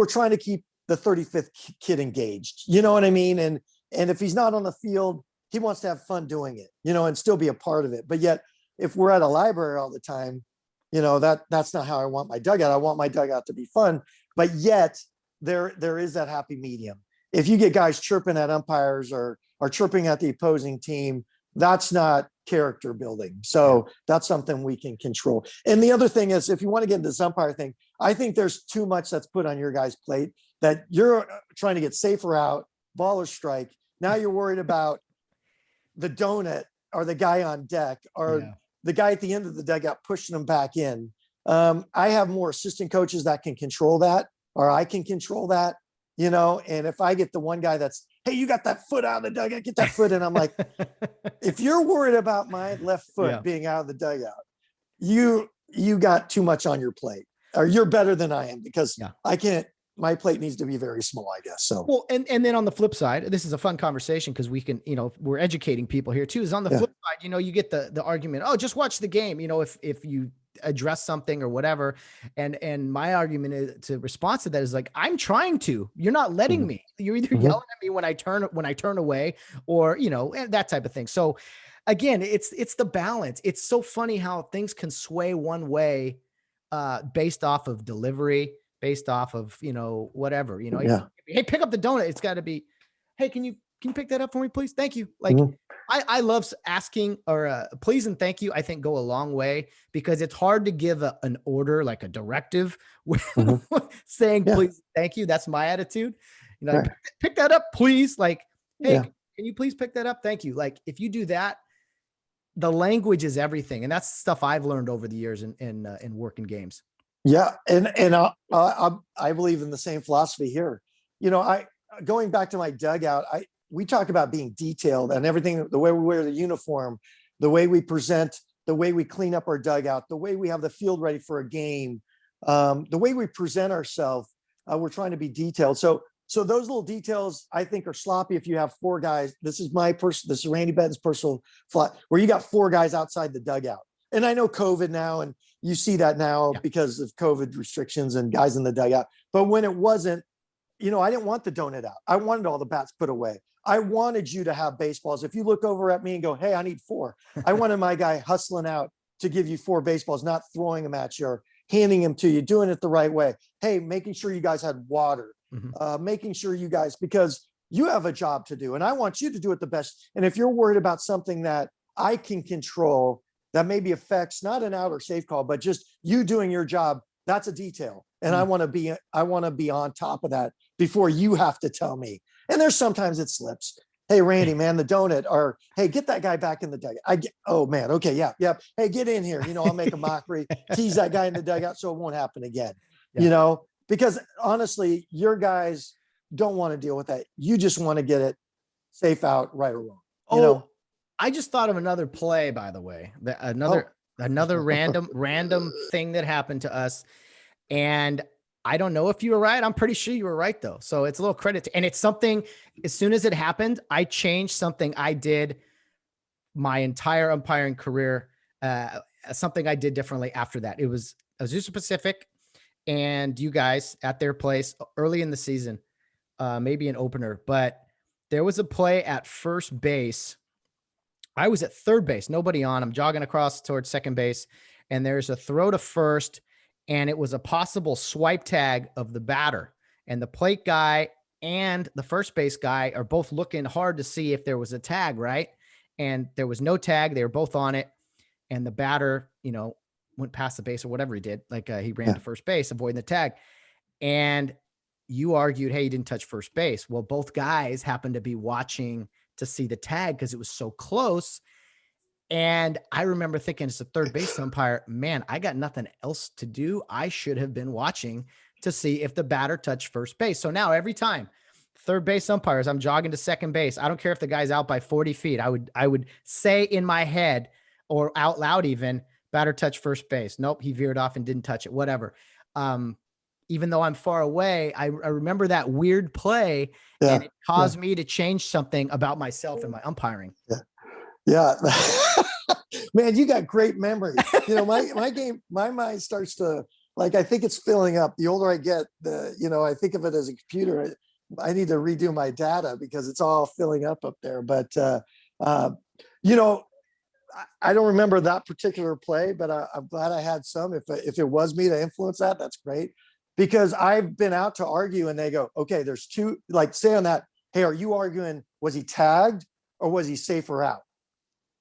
trying to keep the 35th kid engaged, you know what I mean? And if he's not on the field, he wants to have fun doing it, and still be a part of it. But yet if we're at a library all the time, that's not how I want my dugout. I want my dugout to be fun, but yet there is that happy medium. If you get guys chirping at umpires or chirping at the opposing team, that's not character building. So that's something we can control. And the other thing is, if you want to get into this umpire thing, I think there's too much that's put on your guys' plate that you're trying to get safer out, ball or strike. Now you're worried about the donut or the guy on deck or the guy at the end of the dugout pushing them back in. I have more assistant coaches that can control that, or I can control that, and if I get the one guy that's, hey, you got that foot out of the dugout, get that foot in. I'm like, if you're worried about my left foot being out of the dugout, you got too much on your plate, or you're better than I am, because I can't, my plate needs to be very small, I guess. So, well, and then on the flip side, this is a fun conversation because we can, we're educating people here too, is on the flip side, you get the argument, oh, just watch the game. If you address something or whatever. And my argument is to respond to that is like, I'm trying to, you're not letting me, you're either yelling at me when I turn away or, that type of thing. So again, it's the balance. It's so funny how things can sway one way, based off of delivery, based off of, whatever, hey, pick up the donut. It's gotta be, hey, can you can you pick that up for me, please? Thank you. Like, Mhm. I love asking or please and thank you, I think go a long way because it's hard to give an order, like a directive with Mhm. saying, Yeah. please, thank you. That's my attitude. You know, like, Right. pick that up, please. Like, hey, Yeah. can you please pick that up? Thank you. Like, if you do that, the language is everything. And that's stuff I've learned over the years in working games. Yeah. And I believe in the same philosophy here. You know, going back to my dugout, we talk about being detailed and everything, the way we wear the uniform, the way we present, the way we clean up our dugout, the way we have the field ready for a game, the way we present ourselves. We're trying to be detailed. So those little details I think are sloppy if you have four guys. This is Randy Betten's personal flaw, where you got four guys outside the dugout. And I know COVID now, and you see that now because of COVID restrictions and guys in the dugout. But when it wasn't, you know, I didn't want the donut out. I wanted all the bats put away. I wanted you to have baseballs. If you look over at me and go, hey, I need four. I wanted my guy hustling out to give you four baseballs, not throwing them at you or handing them to you, doing it the right way. Hey, making sure you guys had water, making sure you guys, because you have a job to do and I want you to do it the best. And if you're worried about something that I can control that maybe affects not an out or safe call, but just you doing your job, that's a detail. And I want to be on top of that before you have to tell me. And there's sometimes it slips. Hey, Randy, man, the donut, or hey, get that guy back in the dugout. Oh man. Okay. Yeah. Hey, get in here. You know, I'll make a mockery, tease that guy in the dugout so it won't happen again, you know, because honestly, your guys don't want to deal with that. You just want to get it safe out, right or wrong. You know? I just thought of another play, by the way, another random thing that happened to us. And I don't know if you were right. I'm pretty sure you were right though. So it's a little credit and it's something, as soon as it happened, I changed something I did my entire umpiring career. Something I did differently after that. It was Azusa Pacific and you guys at their place early in the season, maybe an opener, but there was a play at first base. I was at third base, nobody on. I'm jogging across towards second base, and there's a throw to first, and it was a possible swipe tag of the batter. And the plate guy and the first base guy are both looking hard to see if there was a tag, right? And there was no tag. They were both on it. And the batter, you know, went past the base or whatever he did. Like he ran to first base, avoiding the tag. And you argued, hey, he didn't touch first base. Well, both guys happened to be watching to see the tag because it was so close. And I remember thinking as a third base umpire, man, I got nothing else to do. I should have been watching to see if the batter touched first base. So now every time third base umpires, I'm jogging to second base. I don't care if the guy's out by 40 feet. I would say in my head or out loud, even batter touch first base. Nope. He veered off and didn't touch it, whatever. Even though I'm far away, I remember that weird play and it caused me to change something about myself and my umpiring. Yeah. Man, you got great memory. You know, my mind starts to, like, I think it's filling up. The older I get, I think of it as a computer. I need to redo my data because it's all filling up there. But, I don't remember that particular play, but I'm glad I had some. If it was me to influence that, that's great. Because I've been out to argue and they go, okay, there's two, like say on that, hey, are you arguing, was he tagged or was he safer out?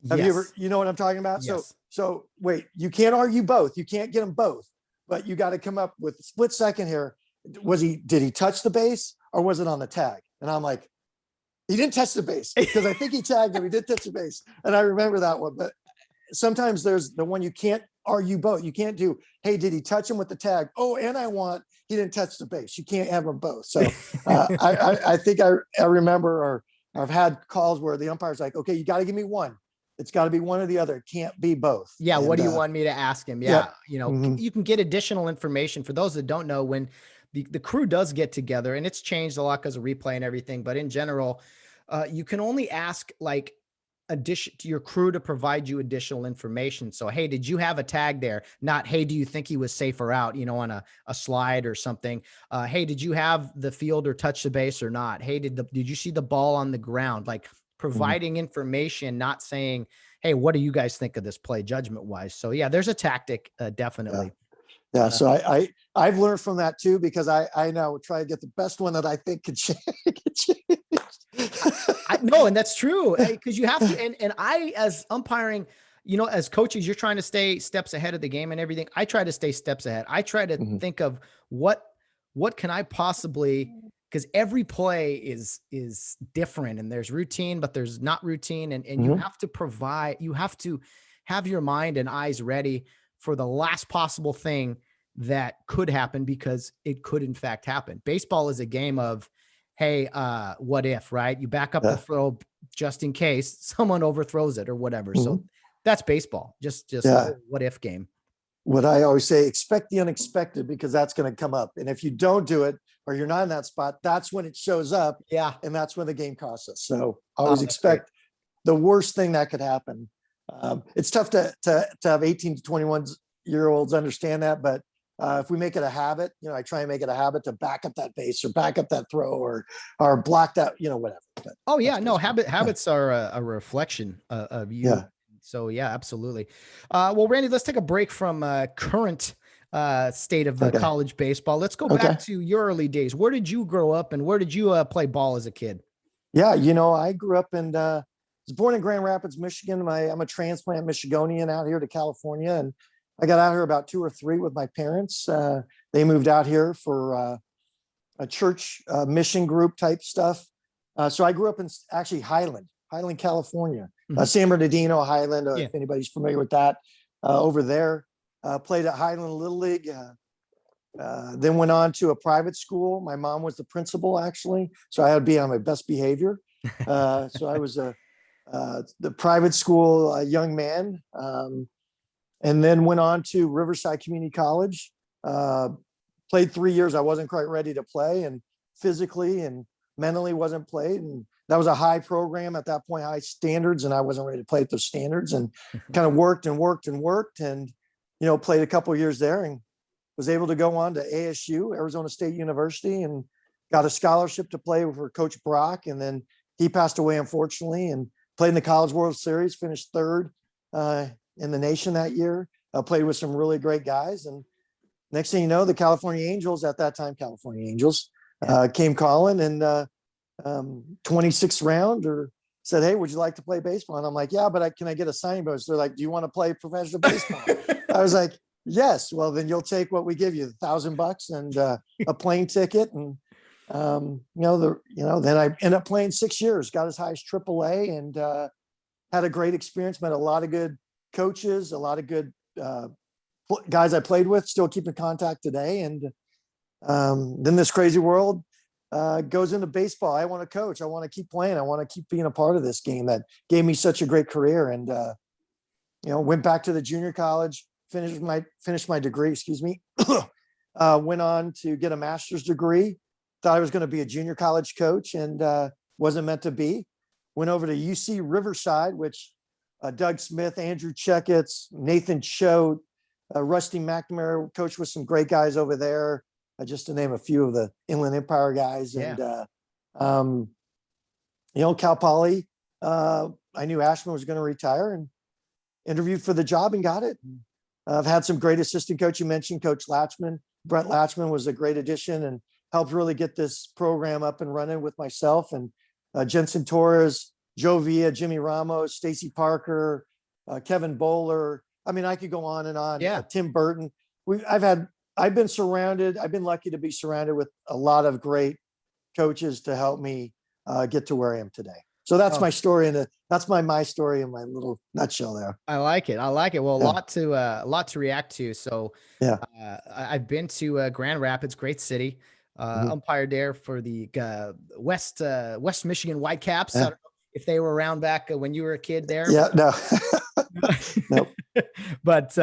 Have you ever, you know what I'm talking about? Yes. So wait, you can't argue both. You can't get them both, but you got to come up with a split second here. Did he touch the base or was it on the tag? And I'm like, he didn't touch the base because I think he tagged him. He did touch the base. And I remember that one, but sometimes there's the one you can't argue both. You can't do, hey, did he touch him with the tag? Oh, and he didn't touch the base. You can't have them both. So I think I remember, or I've had calls where the umpire's like, okay, you got to give me one. It's got to be one or the other. It can't be both. Yeah. What do you want me to ask him? Yeah. Yeah. You can get additional information. For those that don't know, when the crew does get together, and it's changed a lot because of replay and everything, but in general, you can only ask like addition to your crew to provide you additional information. So, hey, did you have a tag there? Not, hey, do you think he was safer out, on a slide or something? Hey, did you have the field or touch the base or not? Hey, did you see the ball on the ground? Like providing information, not saying, hey, what do you guys think of this play judgment wise? So yeah, there's a tactic, definitely. Yeah. So I've learned from that too, because I now try to get the best one that I think could change. No, and that's true, because you have to. And I, as umpiring, as coaches, you're trying to stay steps ahead of the game and everything. I try to stay steps ahead. I try to think of what can I possibly, because every play is different, and there's routine, but there's not routine. And you have to have your mind and eyes ready for the last possible thing that could happen, because it could in fact happen. Baseball is a game of, hey, what if, right? You back up the throw just in case someone overthrows it or whatever. So that's baseball, just a what if game. What I always say, expect the unexpected, because that's going to come up. And if you don't do it, or you're not in that spot, that's when it shows up. Yeah. And that's when the game costs us. So always expect the worst thing that could happen. It's tough to have 18 to 21-year-olds understand that. But if we make it a habit, I try and make it a habit to back up that base or back up that throw or block that, whatever. But habits are a reflection of you. Yeah. So yeah, absolutely. Well, Randy, let's take a break from current state of the college baseball. Let's go back to your early days. Where did you grow up, and where did you play ball as a kid? Yeah, I grew up in was born in Grand Rapids, Michigan. I'm a transplant Michigonian out here to California, and I got out here about 2 or 3 with my parents. They moved out here for a church mission group type stuff. So I grew up in actually Highland, California. San Bernardino, Highland, if anybody's familiar with that, over there. Played at Highland Little League, then went on to a private school. My mom was the principal, actually, so I had to be on my best behavior. So I was the private school young man, and then went on to Riverside Community College. Played 3 years. I wasn't quite ready to play, and physically and mentally wasn't played, and that was a high program at that point, high standards, and I wasn't ready to play at those standards, and kind of worked, and played a couple of years there, and was able to go on to ASU, Arizona State University, and got a scholarship to play for Coach Brock. And then he passed away, unfortunately, and played in the College World Series, finished 3rd in the nation that year. Played with some really great guys, and next thing you know, the California Angels, at that time, came calling, and 26th round, or said, "Hey, would you like to play baseball?" And I'm like, "Yeah, but can I get a signing bonus?" They're like, "Do you want to play professional baseball?" I was like, "Yes." "Well, then you'll take what we give you, $1,000 and a plane ticket." And then I ended up playing 6 years, got as high as AAA, and had a great experience. Met a lot of good coaches, a lot of good guys I played with. Still keep in contact today. And then this crazy world goes into baseball. I want to coach. I want to keep playing. I want to keep being a part of this game that gave me such a great career. And went back to the junior college, finished my degree. Went on to get a master's degree. Thought I was going to be a junior college coach, and wasn't meant to be. Went over to UC Riverside, which Doug Smith, Andrew Checketts, Nathan Choate, Rusty McNamara coached with some great guys over there. Just to name a few of the Inland Empire guys. Yeah. And, Cal Poly, I knew Ashman was going to retire, and interviewed for the job and got it. I've had some great assistant coach. You mentioned Coach Latchman. Brent Latchman was a great addition and helped really get this program up and running with myself and Jensen Torres, Joe Villa, Jimmy Ramos, Stacy Parker, Kevin Bowler. I mean, I could go on and on. Yeah. Tim Burton. I've been lucky to be surrounded with a lot of great coaches to help me get to where I am today. So that's my story, and that's my story in my little nutshell there. I like it. Well, a lot to react to. So yeah, I've been to Grand Rapids, great city. Umpired there for the West Michigan Whitecaps. Yeah. I don't know if they were around back when you were a kid there. Yeah, no. Nope. But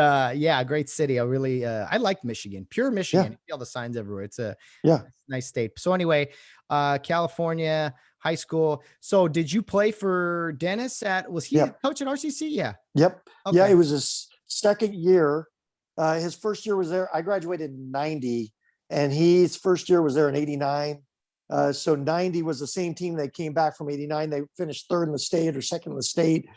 great city. I like Michigan, pure Michigan. You see all the signs everywhere. It's a nice state. So anyway, California high school. So did you play for Dennis was he a coach at RCC? Yeah. Yep. Okay. Yeah. It was his second year. His first year was there. I graduated in 90, and his first year was there in 89. So 90 was the same team. They came back from 89. They finished 3rd in the state or 2nd in the state.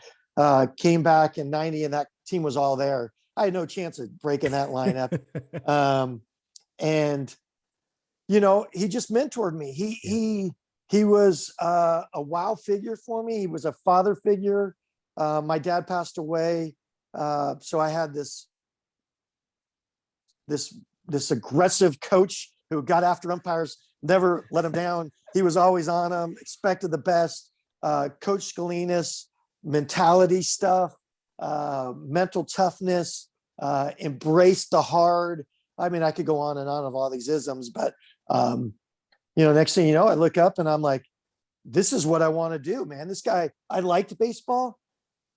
Came back in 90, and that team was all there. I had no chance of breaking that lineup. And he just mentored me. He He was a wow figure for me. He was a father figure. My dad passed away. So I had this aggressive coach who got after umpires, never let him down. He was always on them, expected the best. Coach Scalina's mentality stuff, mental toughness, embrace the hard. I mean, I could go on and on of all these isms, but next thing you know, I look up and I'm like, this is what I want to do, man. This guy, I liked baseball,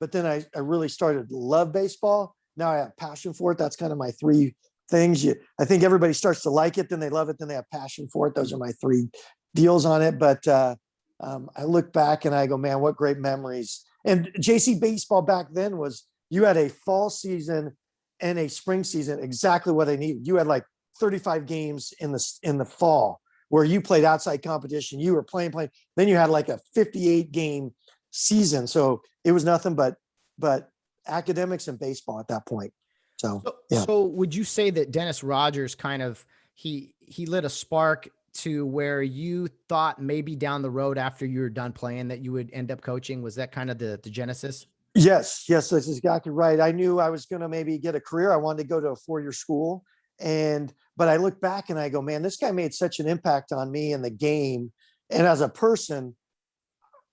but then I really started to love baseball. Now I have passion for it. That's kind of my three things. I think everybody starts to like it, then they love it, then they have passion for it. Those are my three deals on it. But I look back and I go, man, what great memories. And JC baseball back then was, you had a fall season and a spring season, exactly what I needed. You had like 35 games in the fall where you played outside competition. You were playing. Then you had like a 58 game season. So it was nothing but academics and baseball at that point. So, yeah. So would you say that Dennis Rogers kind of, he lit a spark to where you thought maybe down the road after you were done playing that you would end up coaching? Was that kind of the genesis? Yes, that's exactly right. I knew I was going to maybe get a career. I wanted to go to a 4-year school. But I look back and I go, man, this guy made such an impact on me in the game. And as a person,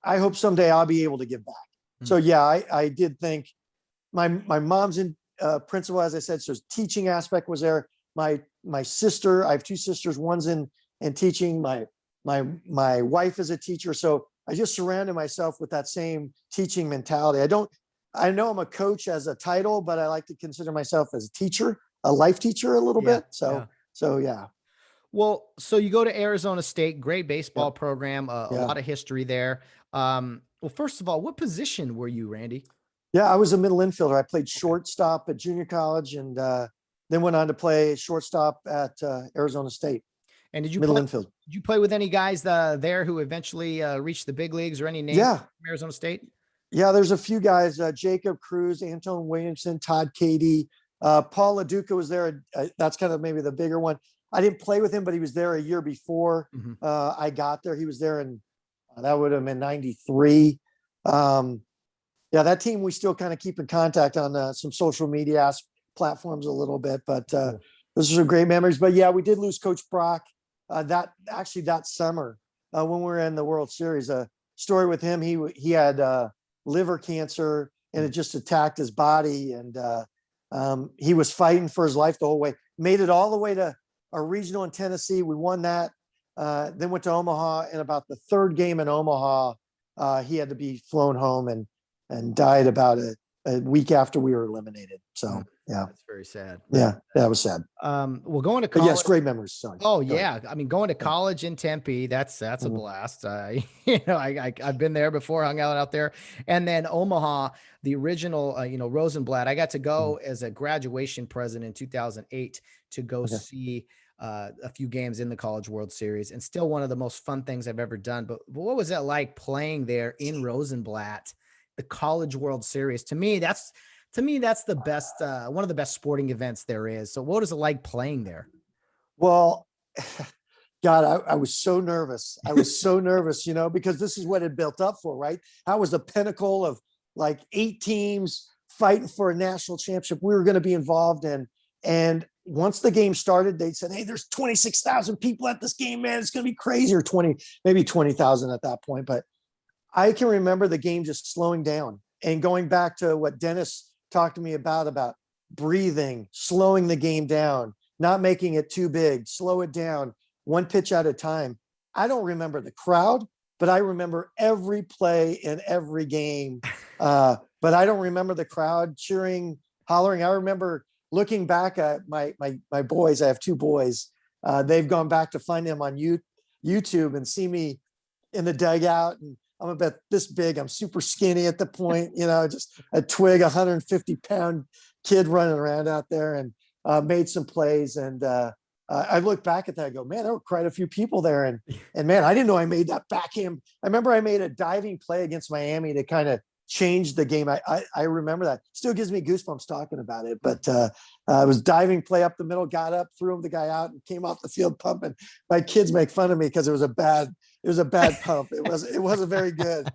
I hope someday I'll be able to give back. Mm-hmm. So yeah, I did think my mom's in principal, as I said, so teaching aspect was there. My sister, I have two sisters, one's in teaching. My wife is a teacher. So I just surrounded myself with that same teaching mentality. I know I'm a coach as a title, but I like to consider myself as a teacher, a life teacher a little bit. So yeah. Well, so you go to Arizona State, great baseball program, a lot of history there. Well, first of all, what position were you, Randy? Yeah, I was a middle infielder. I played shortstop at junior college and then went on to play shortstop at Arizona State. And did you infield? Did you play with any guys there who eventually reached the big leagues, or any names from Arizona State? Yeah, there's a few guys, Jacob Cruz, Anton Williamson, Todd Cady, Paul LaDuca was there. That's kind of maybe the bigger one. I didn't play with him, but he was there a year before I got there. He was there in, that would have been 93. Yeah, that team, we still kind of keep in contact on some social media platforms a little bit, but those are some great memories. But yeah, we did lose Coach Brock that summer when we were in the World Series. A story with him, he had liver cancer and it just attacked his body, and he was fighting for his life the whole way. Made it all the way to a regional in Tennessee. We won that. Then went to Omaha, and about the third game in Omaha, he had to be flown home and died about a week after we were eliminated. So yeah, that's very sad. Yeah, that was sad. Well, going to college, yes, great memories. Sorry. Oh yeah, I mean, going to college in Tempe, that's a blast. I've been there before, hung out there, and then Omaha, the original, Rosenblatt. I got to go as a graduation present in 2008 to go see a few games in the College World Series, and still one of the most fun things I've ever done. But what was that like playing there in Rosenblatt, the College World Series? To me, that's the best, one of the best sporting events there is. So what is it like playing there? Well, God, I was so nervous. I was so nervous, because this is what it built up for, right? I was the pinnacle of like 8 teams fighting for a national championship we were going to be involved in. And once the game started, they said, hey, there's 26,000 people at this game, man. It's going to be crazy. Or maybe 20,000 at that point. But I can remember the game just slowing down and going back to what Dennis talked to me about breathing, slowing the game down, not making it too big, slow it down, one pitch at a time. I don't remember the crowd, but I remember every play in every game. But I don't remember the crowd cheering, hollering. I remember looking back at my boys. I have 2 boys. They've gone back to find them on YouTube and see me in the dugout, and I'm about this big. I'm super skinny at the point, just a twig, 150-pound kid running around out there, and made some plays. And I look back at that and go, man, there were quite a few people there. And man, I didn't know I made that backhand. I remember I made a diving play against Miami to kind of changed the game. I remember that. Still gives me goosebumps talking about it. But I was diving play up the middle, got up, threw the guy out, and came off the field pumping. My kids make fun of me because it was a bad pump. It wasn't very good.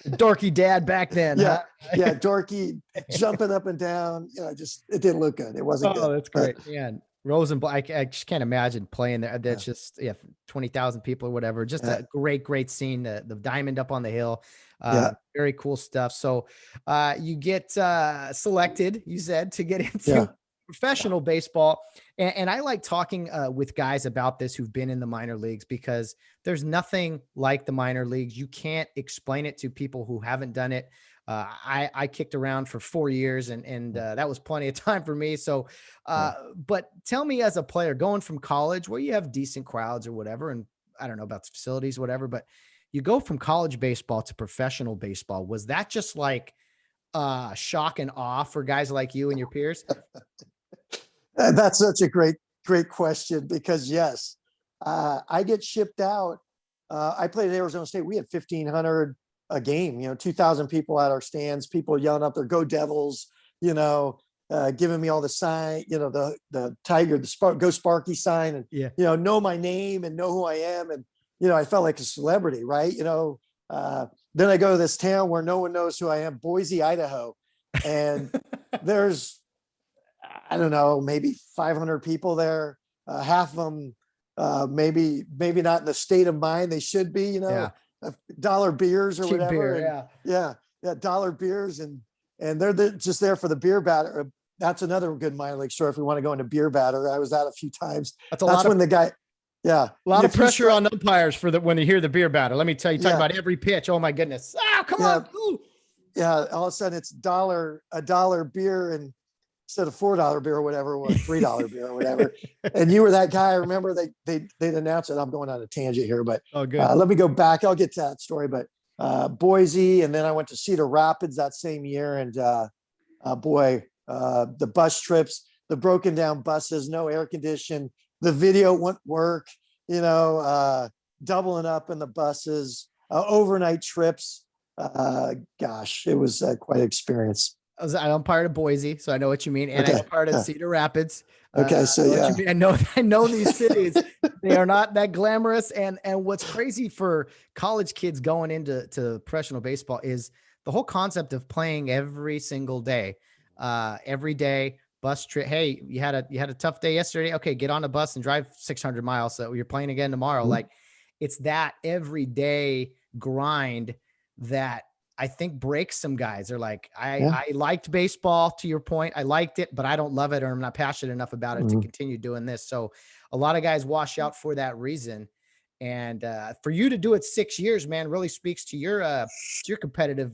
Dorky dad back then. Yeah, huh? yeah, dorky, jumping up and down. It didn't look good. It wasn't good. Oh, that's great. Man, Rosenblatt, I just can't imagine playing there. That's just 20,000 people or whatever. Just a great scene. The diamond up on the hill. Very cool stuff. So you get selected, you said, to get into professional baseball. And I like talking with guys about this who've been in the minor leagues, because there's nothing like the minor leagues. You can't explain it to people who haven't done it. I kicked around for 4 years and that was plenty of time for me. So, but tell me, as a player going from college where you have decent crowds or whatever, and I don't know about the facilities, whatever, but you go from college baseball to professional baseball. Was that just like shock and awe for guys like you and your peers? That's such a great question, because yes, I get shipped out. I played at Arizona State. We had 1,500 a game, 2,000 people at our stands, people yelling up there, "Go Devils," giving me all the sign, the Tiger, Go Sparky sign, and, know my name and know who I am. And, I felt like a celebrity, right? Then I go to this town where no one knows who I am, Boise, Idaho. And there's, I don't know, maybe 500 people there. Half of them, maybe not in the state of mind they should be, dollar beers or cheap whatever. Beer, dollar beers. And they're just there for the beer batter. That's another good minor league story. If we want to go into beer batter, I was out a few times. That's when the guy, a lot of pressure on umpires for when you hear the beer batter. Let me tell you, talking about every pitch. Oh my goodness. Come on. Ooh. Yeah. All of a sudden it's a dollar beer, and instead of $4 beer or whatever, or $3 beer or whatever. And you were that guy. I remember they'd announced it. I'm going on a tangent here, but let me go back. I'll get to that story, but Boise. And then I went to Cedar Rapids that same year. And the bus trips, the broken down buses, no air condition, the video wouldn't work, doubling up in the buses, overnight trips. Gosh, it was quite an experience. I umpired at Boise, so I know what you mean. And I umpired at Cedar Rapids. I know these cities. They are not that glamorous. And what's crazy for college kids going into professional baseball is the whole concept of playing every single day. Every day, bus trip. Hey, you had a tough day yesterday. Okay, get on a bus and drive 600 miles. So you're playing again tomorrow. Mm-hmm. Like, it's that everyday grind that I think breaks some guys. They're like, I liked baseball, to your point. I liked it, but I don't love it, or I'm not passionate enough about it to continue doing this. So a lot of guys wash out for that reason. And for you to do it 6 years, man, really speaks to your competitive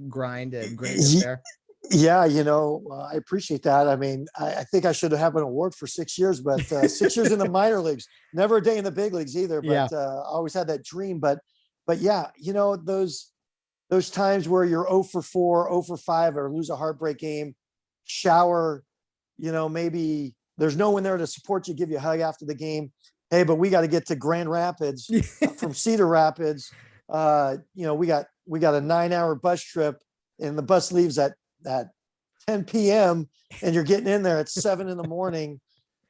grind and greatness there. Yeah, I appreciate that. I mean, I think I should have an award for 6 years, but 6 years in the minor leagues, never a day in the big leagues either. But I always had that dream. But yeah, those times where you're 0 for 4, 0 for 5, or lose a heartbreak game, shower, maybe there's no one there to support you, give you a hug after the game. Hey, but we got to get to Grand Rapids from Cedar Rapids. We got a 9-hour bus trip, and the bus leaves at 10 p.m. and you're getting in there at 7 a.m.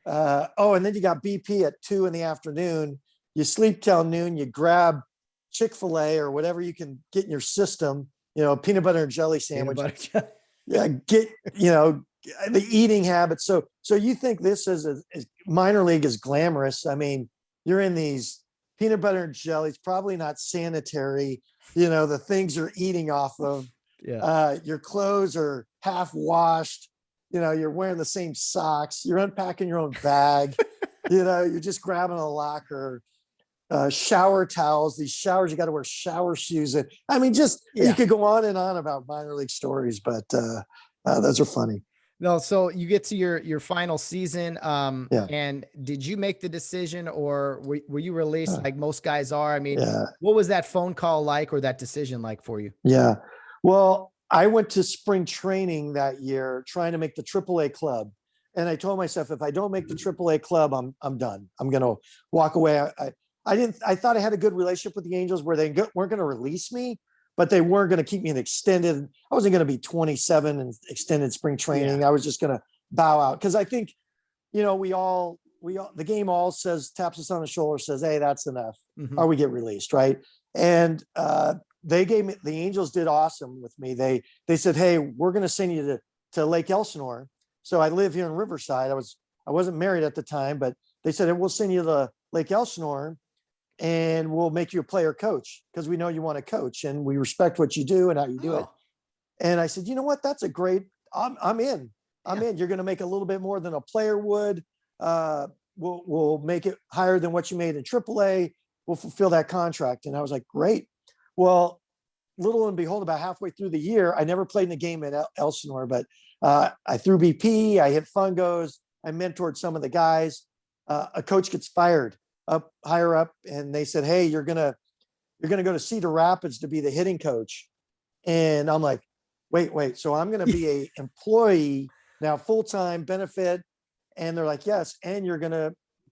And then you got BP at 2 p.m. You sleep till noon, you grab Chick-fil-A or whatever you can get in your system, peanut butter and jelly sandwich. Get, the eating habits. So you think this is a minor league is glamorous. I mean, you're in these peanut butter and jellies, probably not sanitary, the things you're eating off of. Your clothes are half washed, you're wearing the same socks, you're unpacking your own bag, you're just grabbing a locker, shower towels, these showers, you got to wear shower shoes. And I mean, you could go on and on about minor league stories, but those are funny. No, so you get to your final season, and did you make the decision, or were you released like most guys are? I mean, what was that phone call like, or that decision like for you? Yeah. Well, I went to spring training that year trying to make the AAA club. And I told myself, if I don't make the AAA club, I'm done. I'm going to walk away. I thought I had a good relationship with the Angels where they weren't going to release me, but they weren't going to keep me in extended. I wasn't going to be 27 in extended spring training. I was just going to bow out. Cause I think, we all, the game all taps us on the shoulder, says, hey, that's enough, or we get released. Right. And, they gave me, the Angels did awesome with me. They said, hey, we're going to send you to Lake Elsinore. So I live here in Riverside. I wasn't married at the time, but they said, we'll send you to Lake Elsinore and we'll make you a player coach because we know you want to coach and we respect what you do and how you do it. And I said, you know what? That's a great, I'm in. I'm in. You're going to make a little bit more than a player would. We'll make it higher than what you made in AAA. We'll fulfill that contract. And I was like, great. Well, little and behold, about halfway through the year, I never played in a game at Elsinore, but I threw BP, I hit fungos, I mentored some of the guys. A coach gets fired up higher up, and they said, hey, you're gonna go to Cedar Rapids to be the hitting coach. And I'm like, wait, so I'm gonna be a employee now, full-time benefit. And they're like, yes, and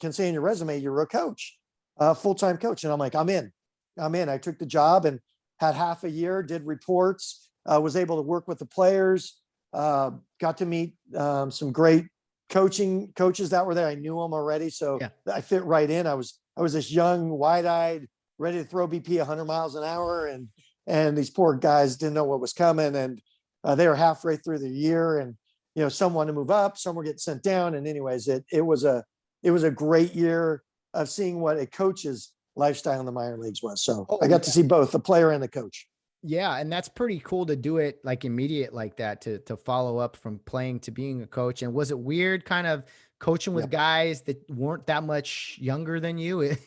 can say in your resume you're a coach, full-time coach. And I'm like, I'm in. I took the job and had half a year, did reports, was able to work with the players, got to meet some great coaches that were there. I knew them already. So I fit right in. I was this young, wide-eyed, ready to throw BP 100 miles an hour. And these poor guys didn't know what was coming. And they were halfway through the year, and, some wanted to move up, some were getting sent down. And anyways, it was a great year of seeing what a coach's lifestyle in the minor leagues was. So I got to see both the player and the coach. Yeah. And that's pretty cool to do it like immediate like that, to follow up from playing to being a coach. And was it weird kind of coaching with guys that weren't that much younger than you? It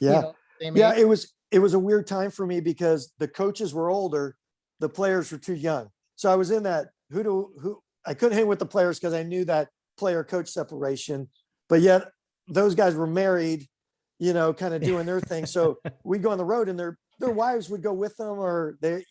was a weird time for me because the coaches were older, the players were too young. So I was in that who I couldn't hang with the players because I knew that player coach separation, but yet those guys were married, kind of doing their thing. So we'd go on the road and their wives would go with them, or they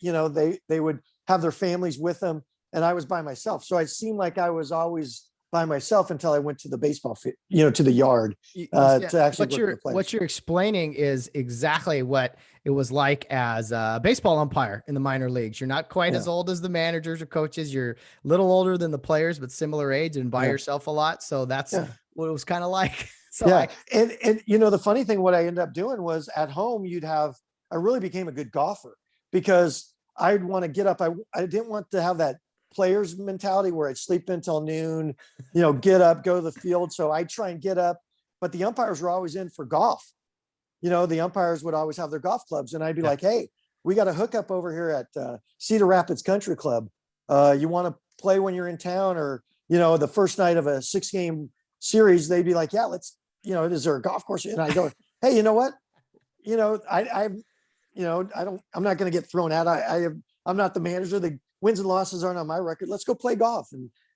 would have their families with them. And I was by myself. So it seemed like I was always by myself until I went to the baseball field, to the yard, to actually work with the players. What you're explaining is exactly what it was like as a baseball umpire in the minor leagues. You're not quite as old as the managers or coaches. You're a little older than the players, but similar age and by yourself a lot. So that's what it was kind of like. So and the funny thing, what I ended up doing was at home, I really became a good golfer because I'd want to get up. I didn't want to have that players mentality where I'd sleep until noon, get up, go to the field. So I'd try and get up, but the umpires were always in for golf. The umpires would always have their golf clubs, and I'd be like, hey, we got a hookup over here at Cedar Rapids Country Club. You want to play when you're in town, or, the first night of a 6-game series, they'd be like, yeah, let's, is there a golf course? And I go, hey, you know what? I'm not going to get thrown out. I'm not the manager. The wins and losses aren't on my record. Let's go play golf.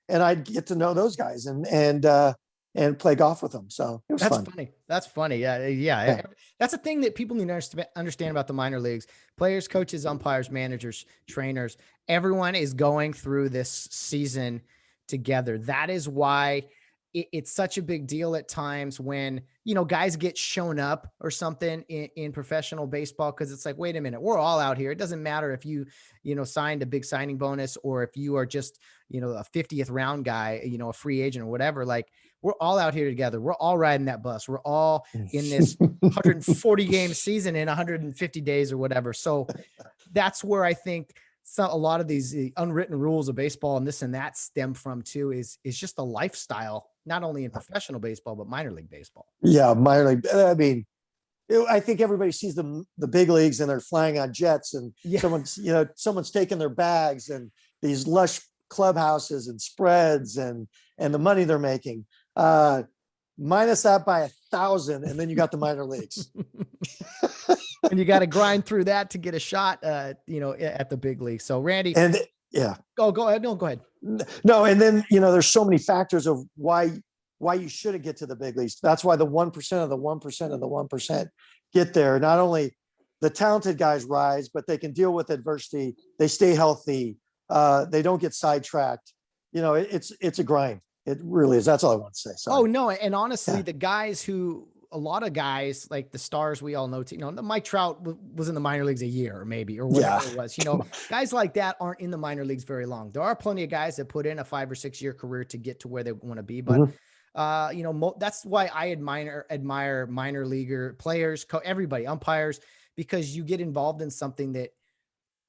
And I'd get to know those guys and play golf with them. So it was fun. Funny. That's funny. Yeah. That's a thing that people need to understand about the minor leagues. Players, coaches, umpires, managers, trainers, everyone is going through this season together. That is why it's such a big deal at times when, guys get shown up or something in professional baseball. Cause it's like, wait a minute, we're all out here. It doesn't matter if you, signed a big signing bonus or if you are just, a 50th round guy, a free agent or whatever. Like, we're all out here together. We're all riding that bus. We're all in this 140 game season in 150 days or whatever. So that's where I think a lot of these unwritten rules of baseball and this and that stem from too, is just a lifestyle, not only in professional baseball, but minor league baseball. Yeah. Minor league. I mean, I think everybody sees the big leagues and they're flying on jets and someone's taking their bags and these lush clubhouses and spreads and the money they're making. Minus that by 1,000, and then you got the minor leagues. And you got to grind through that to get a shot, at the big league. So Randy, go ahead. No, go ahead. No. And then, there's so many factors of why you shouldn't get to the big leagues. That's why the 1% of the 1% of the 1% get there. Not only the talented guys rise, but they can deal with adversity. They stay healthy. They don't get sidetracked. It's a grind. It really is. That's all I want to say. Sorry. Oh no. And honestly, the guys who a lot of guys like the stars we all know, Mike Trout was in the minor leagues a year maybe, or Yeah. whatever it was, guys like that aren't in the minor leagues very long. There are plenty of guys that put in a 5 or 6 year career to get to where they want to be. But, that's why I admire minor leaguer players, everybody, umpires, because you get involved in something that,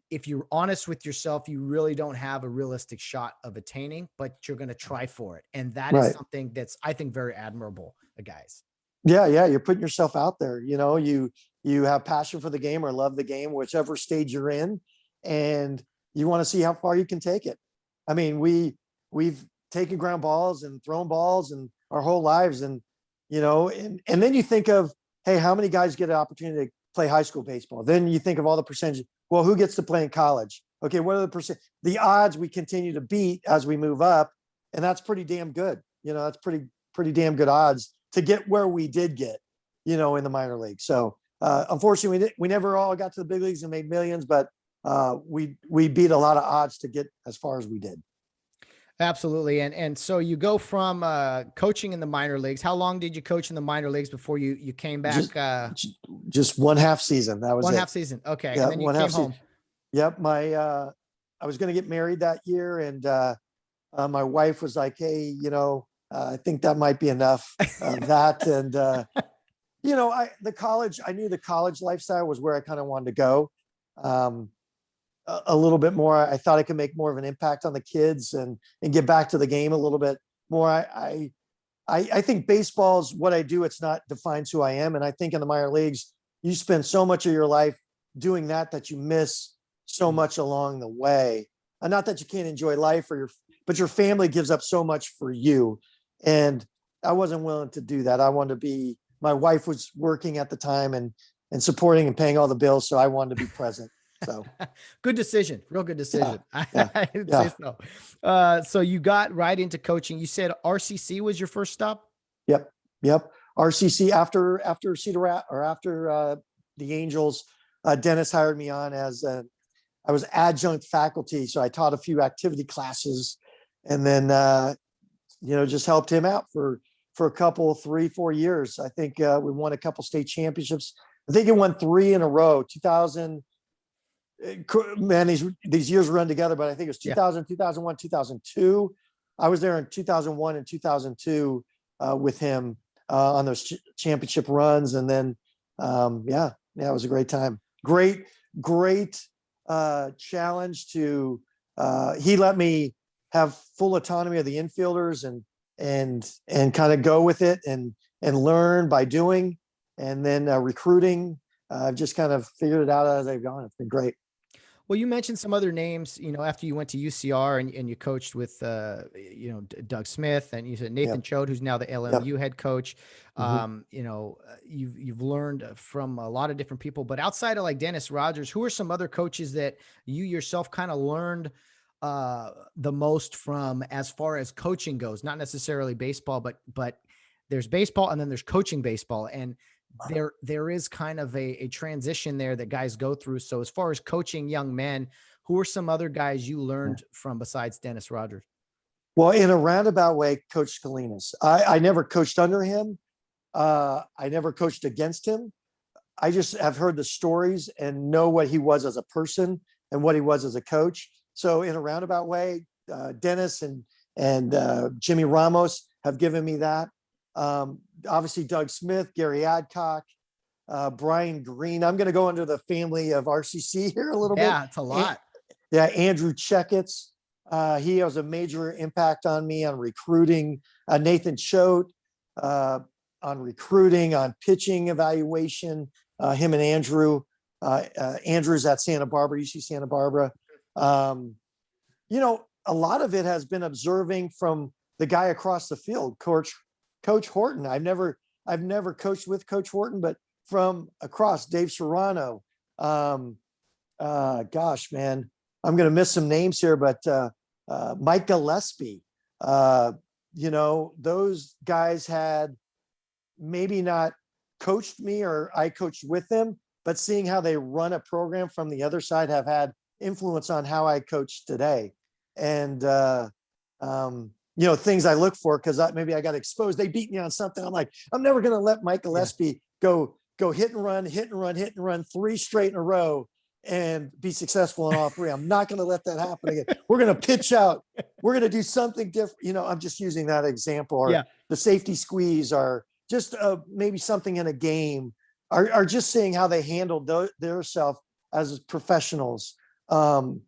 if you're honest with yourself, you really don't have a realistic shot of attaining, but you're going to try for it. And that is something that's, I think, very admirable, guys. Yeah. Yeah. You're putting yourself out there. You have passion for the game or love the game, whichever stage you're in, and you want to see how far you can take it. I mean, we've taken ground balls and thrown balls and our whole lives. And then you think of, hey, how many guys get an opportunity to play high school baseball? Then you think of all the percentages. Well, who gets to play in college? Okay, what are the odds we continue to beat as we move up? And that's pretty damn good. That's pretty damn good odds to get where we did get, in the minor league. So unfortunately, we never all got to the big leagues and made millions, but we beat a lot of odds to get as far as we did. Absolutely. And so you go from coaching in the minor leagues. How long did you coach in the minor leagues before you came back? Just one half season. That was one it. half season. Okay. Yeah, And then you came home. Yep. I was going to get married that year, and my wife was like, hey, I think that might be enough of that. And, I knew the college lifestyle was where I kind of wanted to go. A little bit more. I thought I could make more of an impact on the kids and get back to the game a little bit more. I think baseball is what I do. It's not defines who I am. And I think in the minor leagues, you spend so much of your life doing that you miss so much along the way. And not that you can't enjoy life but your family gives up so much for you. And I wasn't willing to do that. I wanted to be, my wife was working at the time and supporting and paying all the bills. So I wanted to be present. So good decision. Real good decision. Yeah. I'd say so. So you got right into coaching. You said RCC was your first stop? Yep. RCC after Cedar Rat or after the Angels, Dennis hired me on as I was adjunct faculty. So I taught a few activity classes and then, just helped him out for a couple, 3-4 years. I think we won a couple state championships. I think it won 3 in a row, 2000. Man, these years run together, but I think it was 2000, 2001, 2002. I was there in 2001 and 2002 with him on those championship runs. And then, it was a great time. Great challenge to, he let me have full autonomy of the infielders and kind of go with it and learn by doing, and then recruiting. I've just kind of figured it out as I've gone. It's been great. Well, you mentioned some other names, after you went to UCR and you coached with, Doug Smith, and you said Nathan Choate, who's now the LMU head coach. You've learned from a lot of different people, but outside of like Dennis Rogers, who are some other coaches that you yourself kind of learned the most from as far as coaching goes? Not necessarily baseball, but there's baseball and then there's coaching baseball. And there is kind of a transition there that guys go through. So as far as coaching young men, who are some other guys you learned from besides Dennis Rogers? Well, in a roundabout way, Coach Scalinas. I never coached under him. I never coached against him. I just have heard the stories and know what he was as a person and what he was as a coach. So in a roundabout way, Dennis and Jimmy Ramos have given me that. Obviously Doug Smith, Gary Adcock, Brian Green. I'm going to go into the family of RCC here a little bit. Yeah, it's a lot. Andrew Checketts. He has a major impact on me on recruiting. Nathan Choate on recruiting, on pitching evaluation. Him and Andrew. Andrew's at Santa Barbara, UC Santa Barbara. A lot of it has been observing from the guy across the field, Coach Horton. I've never coached with Coach Horton, but from across, Dave Serrano. Gosh, man, I'm going to miss some names here, but Mike Gillespie. Those guys had maybe not coached me or I coached with them, but seeing how they run a program from the other side have had influence on how I coach today. And things I look for, because maybe I got exposed. They beat me on something. I'm like, I'm never going to let Mike Gillespie go hit and run 3 straight in a row and be successful in all 3. I'm not going to let that happen again. We're going to pitch out. We're going to do something different. I'm just using that example, or the safety squeeze, or just maybe something in a game, are just seeing how they handled their self as professionals. That's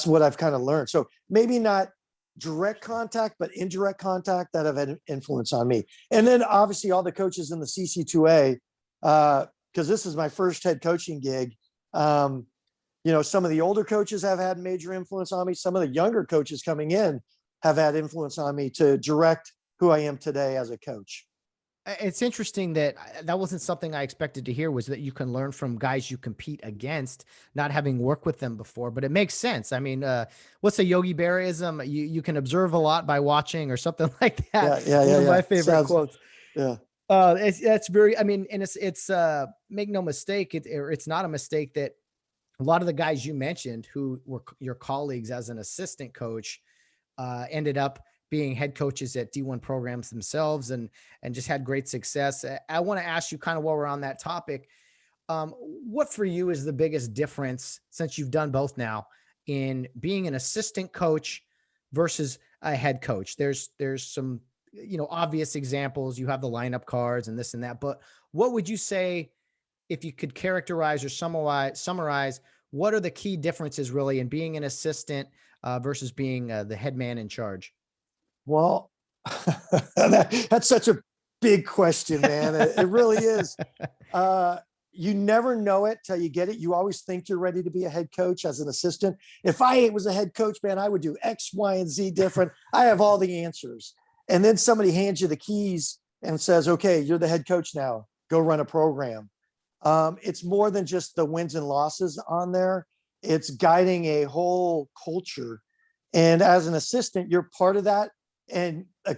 what I've kind of learned. So maybe not direct contact, but indirect contact that have had an influence on me. And then obviously all the coaches in the CC2A, because this is my first head coaching gig. Some of the older coaches have had major influence on me. Some of the younger coaches coming in have had influence on me to direct who I am today as a coach. It's interesting that wasn't something I expected to hear, was that you can learn from guys you compete against, not having worked with them before, but it makes sense. I mean, what's a Yogi Berraism? You can observe a lot by watching, or something like that. Yeah. One of my favorite quotes. Yeah. That's very, I mean, and it's make no mistake, it's not a mistake that a lot of the guys you mentioned who were your colleagues as an assistant coach ended up being head coaches at D1 programs themselves, and just had great success. I want to ask you, kind of while we're on that topic, what for you is the biggest difference, since you've done both now, in being an assistant coach versus a head coach? There's some, obvious examples. You have the lineup cards and this and that, but what would you say, if you could characterize or summarize, what are the key differences really in being an assistant versus being the head man in charge? Well, that's such a big question, man. It really is. You never know it till you get it. You always think you're ready to be a head coach as an assistant. If I was a head coach, man, I would do X, Y, and Z different. I have all the answers. And then somebody hands you the keys and says, okay, you're the head coach now. Go run a program. It's more than just the wins and losses on there. It's guiding a whole culture. And as an assistant, you're part of that. And a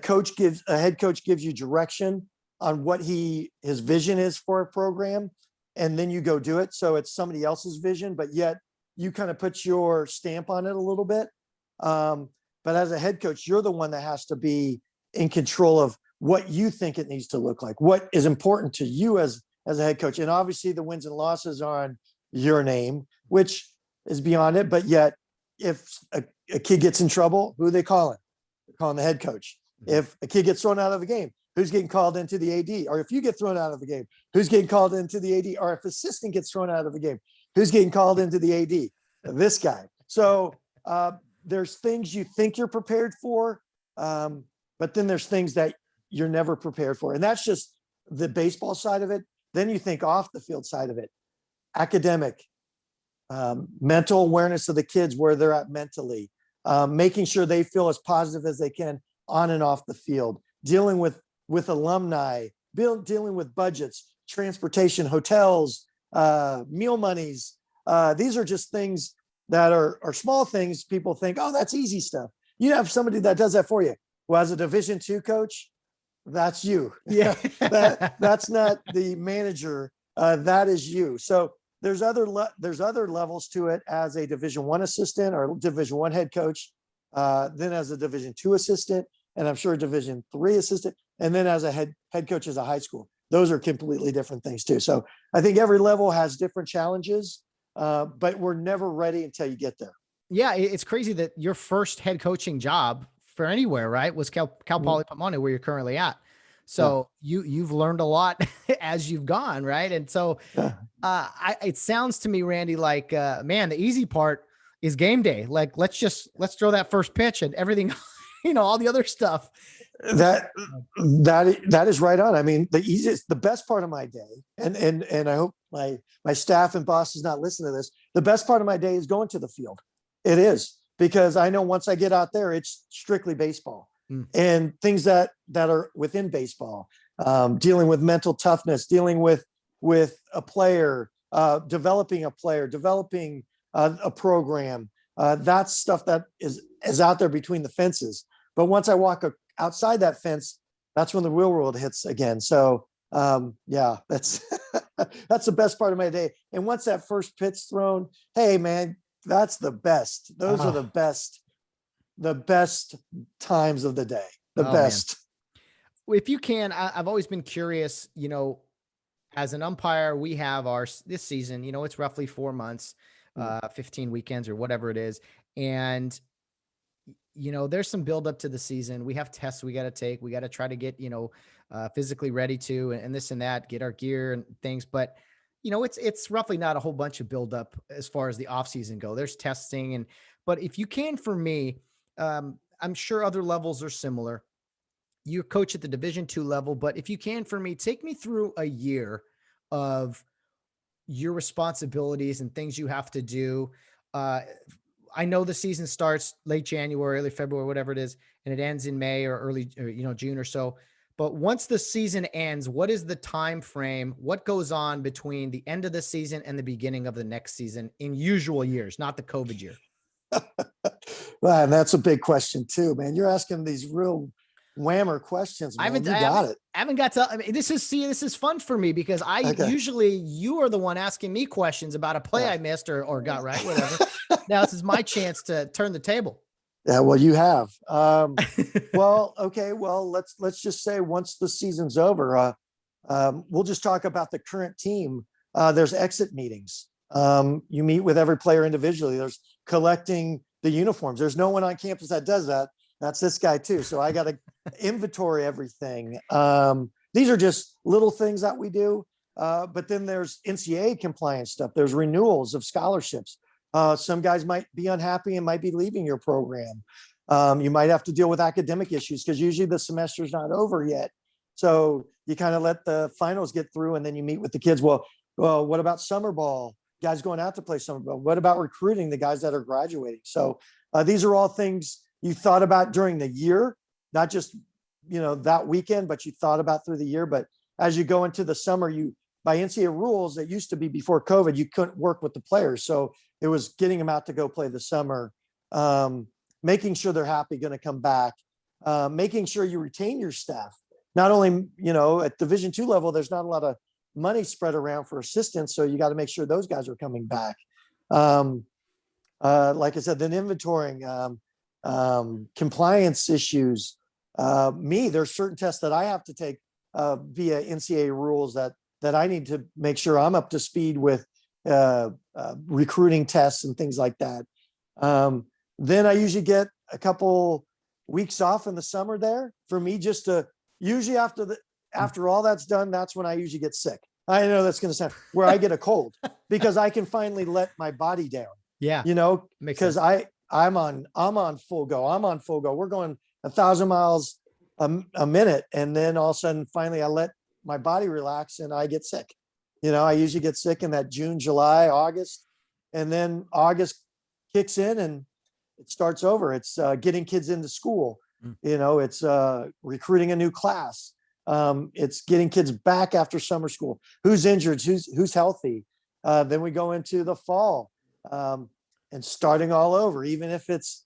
head coach gives you direction on what his vision is for a program. And then you go do it. So it's somebody else's vision, but yet you kind of put your stamp on it a little bit. But as a head coach, you're the one that has to be in control of what you think it needs to look like, what is important to you as a head coach. And obviously the wins and losses are on your name, which is beyond it. But yet, if a kid gets in trouble, who are they calling? They're calling the head coach. If a kid gets thrown out of a game, who's getting called into the AD? Or if you get thrown out of the game, who's getting called into the AD? Or if assistant gets thrown out of the game, who's getting called into the AD? This guy. So there's things you think you're prepared for, but then there's things that you're never prepared for. And that's just the baseball side of it. Then you think off the field side of it, academic, mental awareness of the kids, where they're at mentally, making sure they feel as positive as they can on and off the field, dealing with alumni, dealing with budgets, transportation, hotels, meal monies. These are just things that are small things. People think, oh, that's easy stuff. You have somebody that does that for you. Well, as a Division II coach, that's you. Yeah. That's not the manager. That is you. So there's other levels to it as a Division I assistant or Division I head coach, then as a Division II assistant, and I'm sure a Division III assistant, and then as a head coach as a high school. Those are completely different things too. So I think every level has different challenges, but we're never ready until you get there. Yeah, it's crazy that your first head coaching job for anywhere, right, was Cal Poly Pomona, where you're currently at. So you've learned a lot as you've gone, right? And so it sounds to me, Randy, like man, the easy part is game day. Like let's throw that first pitch and everything, all the other stuff. That is right on. I mean, the best part of my day, and I hope my staff and bosses not listen to this. The best part of my day is going to the field. It is, because I know once I get out there, it's strictly baseball and things that are within baseball, dealing with mental toughness, dealing with a player, developing a player, developing a program. That's stuff that is out there between the fences. But once I walk outside that fence, that's when the real world hits again. So that's that's the best part of my day. And once that first pitch thrown, hey man, that's the best. Those are the best. the best times of the day, the Oh, man. best. If you can, I've always been curious, as an umpire, we have this season, it's roughly 4 months, 15 weekends or whatever it is. And, there's some buildup to the season. We have tests we got to take. We got to try to get, physically ready to, and this and that, get our gear and things. But, it's roughly not a whole bunch of buildup as far as the off season go. There's testing but if you can, for me, I'm sure other levels are similar. You coach at the Division II level, but if you can, for me, take me through a year of your responsibilities and things you have to do. I know the season starts late January, early February, whatever it is, and it ends in May or early, June or so. But once the season ends, what is the time frame? What goes on between the end of the season and the beginning of the next season in usual years, not the COVID year? Well, and that's a big question too, man. You're asking these real whammer questions, man. You got it. I haven't got to, I mean, this is fun for me because usually you are the one asking me questions about a play I missed or got right, whatever. Now this is my chance to turn the table. Yeah, well, you have. Well, okay. Well, let's just say once the season's over, we'll just talk about the current team. There's exit meetings. You meet with every player individually. There's collecting the uniforms. There's no one on campus that does that. That's this guy too. So I got to inventory everything. These are just little things that we do. But then there's NCAA compliance stuff. There's renewals of scholarships. Some guys might be unhappy and might be leaving your program. You might have to deal with academic issues because usually the semester's not over yet. So you kind of let the finals get through and then you meet with the kids. Well, what about summer ball? Guys going out to play summer ball. What about recruiting the guys that are graduating? So these are all things you thought about during the year, not just, that weekend, but you thought about through the year. But as you go into the summer, by NCAA rules, it used to be before COVID, you couldn't work with the players. So it was getting them out to go play the summer, making sure they're happy, going to come back, making sure you retain your staff. Not only, at Division II level, there's not a lot of money spread around for assistants. So you got to make sure those guys are coming back. Like I said, then inventorying, compliance issues. There's certain tests that I have to take via NCAA rules that I need to make sure I'm up to speed with recruiting tests and things like that. Then I usually get a couple weeks off in the summer there for me just to usually after all that's done, that's when I usually get sick. I know that's going to sound where I get a cold because I can finally let my body down. Yeah. Because I'm on full go. I'm on full go. We're going 1,000 miles a minute. And then all of a sudden, finally, I let my body relax and I get sick. I usually get sick in that June, July, August, and then August kicks in and it starts over. It's getting kids into school. It's recruiting a new class. It's getting kids back after summer school. Who's injured? Who's healthy? Then we go into the fall and starting all over. Even if it's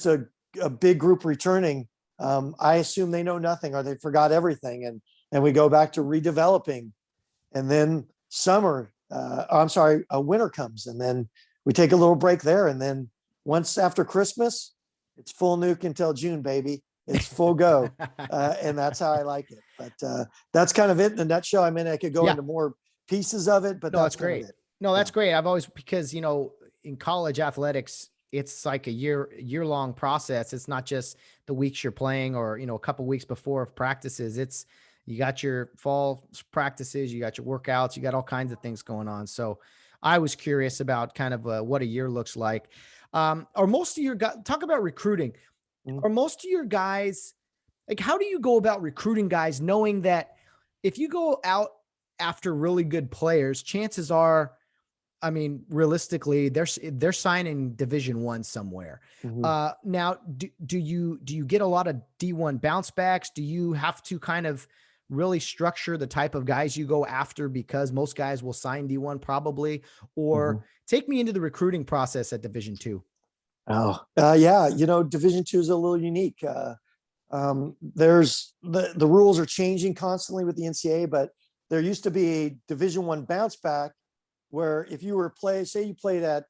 a big group returning, I assume they know nothing or they forgot everything, and we go back to redeveloping. And then winter comes, and then we take a little break there. And then once after Christmas, it's full nuke until June, baby. It's full go. And that's how I like it. But that's kind of it in a nutshell. I mean, I could go into more pieces of it, but that's great. No, that's great. I've always, because, in college athletics, it's like a year-long process. It's not just the weeks you're playing or, a couple weeks before of practices. You got your fall practices, you got your workouts, you got all kinds of things going on. So I was curious about kind of what a year looks like. Are most of your guys, talk about recruiting, are most of your guys, like, how do you go about recruiting guys knowing that if you go out after really good players, chances are, I mean, realistically, they're signing Division I somewhere. Now, do you get a lot of D1 bounce backs? Do you have to kind of really structure the type of guys you go after because most guys will sign D1 probably? Or take me into the recruiting process at Division II. Yeah. Division II is a little unique. There's the rules are changing constantly with the NCAA, but there used to be a Division I bounce back where if you were say you played at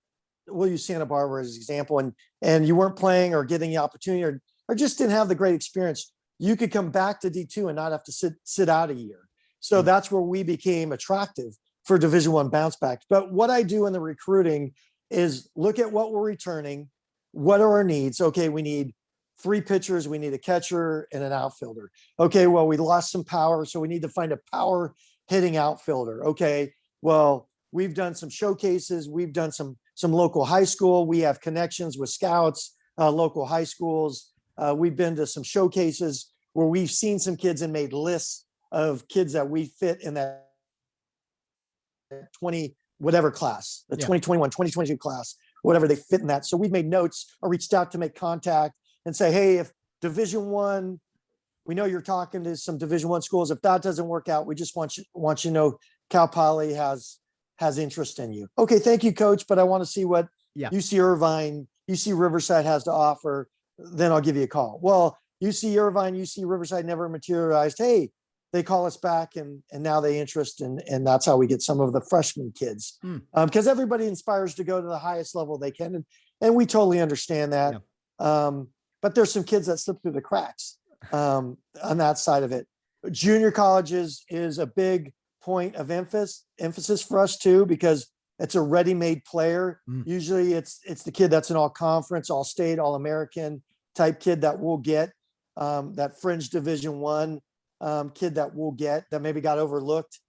we'll use Santa Barbara as an example, and you weren't playing or getting the opportunity or just didn't have the great experience, you could come back to D2 and not have to sit out a year. So that's where we became attractive for Division I bounce backs. But what I do in the recruiting is look at what we're returning. What are our needs? Okay, we need 3 pitchers, we need a catcher and an outfielder. Okay, well, we lost some power, so we need to find a power hitting outfielder. Okay, well, we've done some showcases, we've done some local high school, we have connections with scouts, local high schools. We've been to some showcases where we've seen some kids and made lists of kids that we fit in that 20 whatever class, the 2021, 2022 class, whatever they fit in that. So we've made notes or reached out to make contact and say, hey, if Division I, we know you're talking to some Division I schools. If that doesn't work out, we just want you to know Cal Poly has interest in you. Okay, thank you, coach, but I want to see what UC Irvine, UC Riverside has to offer. Then I'll give you a call. Well, UC Irvine, UC Riverside never materialized. Hey, they call us back and now they interest and that's how we get some of the freshman kids. Because everybody inspires to go to the highest level they can. And we totally understand that. But there's some kids that slip through the cracks on that side of it. Junior colleges is a big point of emphasis for us too, because it's a ready-made player. Usually it's the kid that's an all conference, all state, all American type kid that we'll get, that fringe Division I kid that we'll get that maybe got overlooked.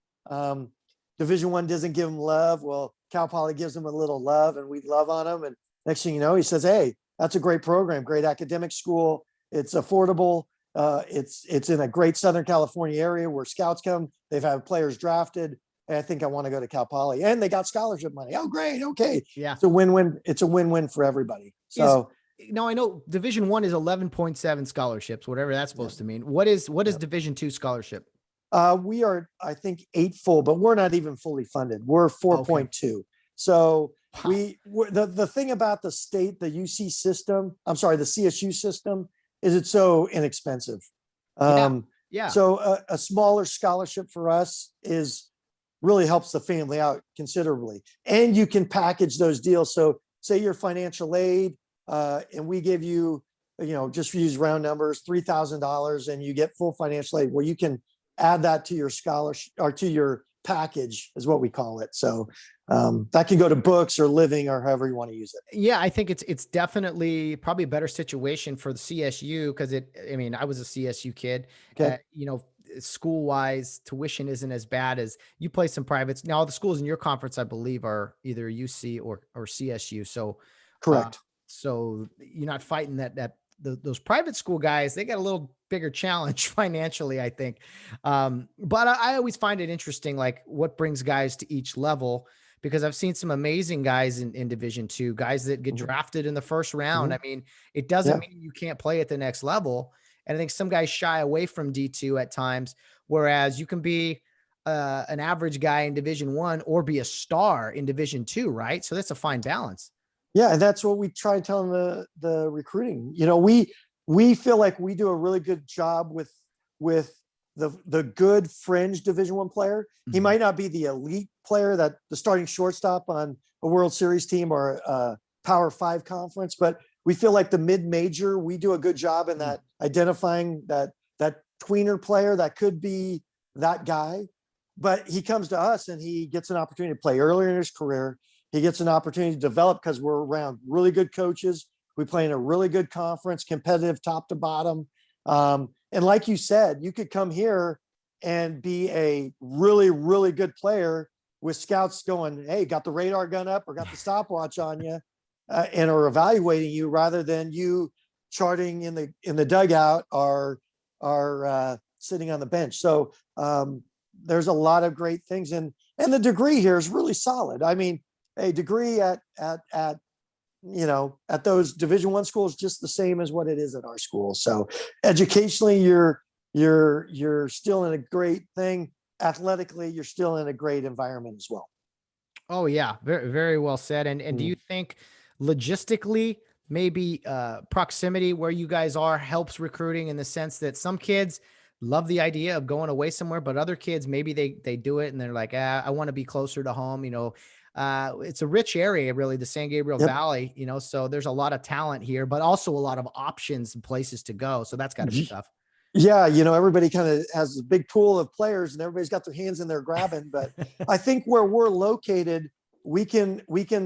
Division I doesn't give him love. Well, Cal Poly gives him a little love and we love on him. And next thing you know, he says, hey, that's a great program, great academic school. It's affordable. It's in a great Southern California area where scouts come. They've had players drafted. And I think I want to go to Cal Poly, and they got scholarship money. Oh, great. Okay. Yeah. It's a win-win. It's a win-win for everybody. So now I know Division I is 11.7 scholarships, whatever that's supposed to mean. What is Division II scholarship? We are, I think, 8 full, but we're not even fully funded. We're 4.2. So the thing about the state, the UC system, I'm sorry, the CSU system, is it's so inexpensive. So a smaller scholarship for us really helps the family out considerably. And you can package those deals. So say your financial aid, and we give you, just use round numbers, $3,000 and you get full financial aid. Well, you can add that to your scholarship or to your package is what we call it. So that can go to books or living or however you want to use it. Yeah, I think it's definitely probably a better situation for the CSU because I was a CSU kid. Okay. School wise, tuition isn't as bad as you play some privates. Now, all the schools in your conference, I believe, are either UC or CSU. So correct. So you're not fighting those private school guys. They got a little bigger challenge financially, I think. But I always find it interesting, like what brings guys to each level, because I've seen some amazing guys in Division II, guys that get drafted in the first round. I mean, it doesn't mean you can't play at the next level. And I think some guys shy away from D2 at times, whereas you can be an average guy in Division I or be a star in Division II, right? So that's a fine balance. Yeah, and that's what we try to tell them the recruiting. We feel like we do a really good job with the good fringe Division I player. He might not be the elite player, that the starting shortstop on a World Series team or a Power 5 conference, but we feel like the mid-major, we do a good job in that identifying that tweener player that could be that guy. But he comes to us and he gets an opportunity to play earlier in his career. He gets an opportunity to develop because we're around really good coaches. We play in a really good conference, competitive top to bottom. And like you said, you could come here and be a really, really good player with scouts going, hey, got the radar gun up or got the stopwatch on you and are evaluating you rather than you charting in the dugout or sitting on the bench. So there's a lot of great things. And the degree here is really solid. I mean, a degree at those Division I schools, just the same as what it is at our school. So educationally, you're still in a great thing. Athletically, you're still in a great environment as well. Oh yeah. Very, very well said. And do you think logistically, maybe proximity where you guys are helps recruiting in the sense that some kids love the idea of going away somewhere, but other kids, maybe they do it and they're like, I want to be closer to home. it's a rich area, really, the San Gabriel Yep. Valley, so there's a lot of talent here, but also a lot of options and places to go. So that's got to be tough. Yeah, everybody kind of has a big pool of players and everybody's got their hands in there grabbing. But I think where we're located, we can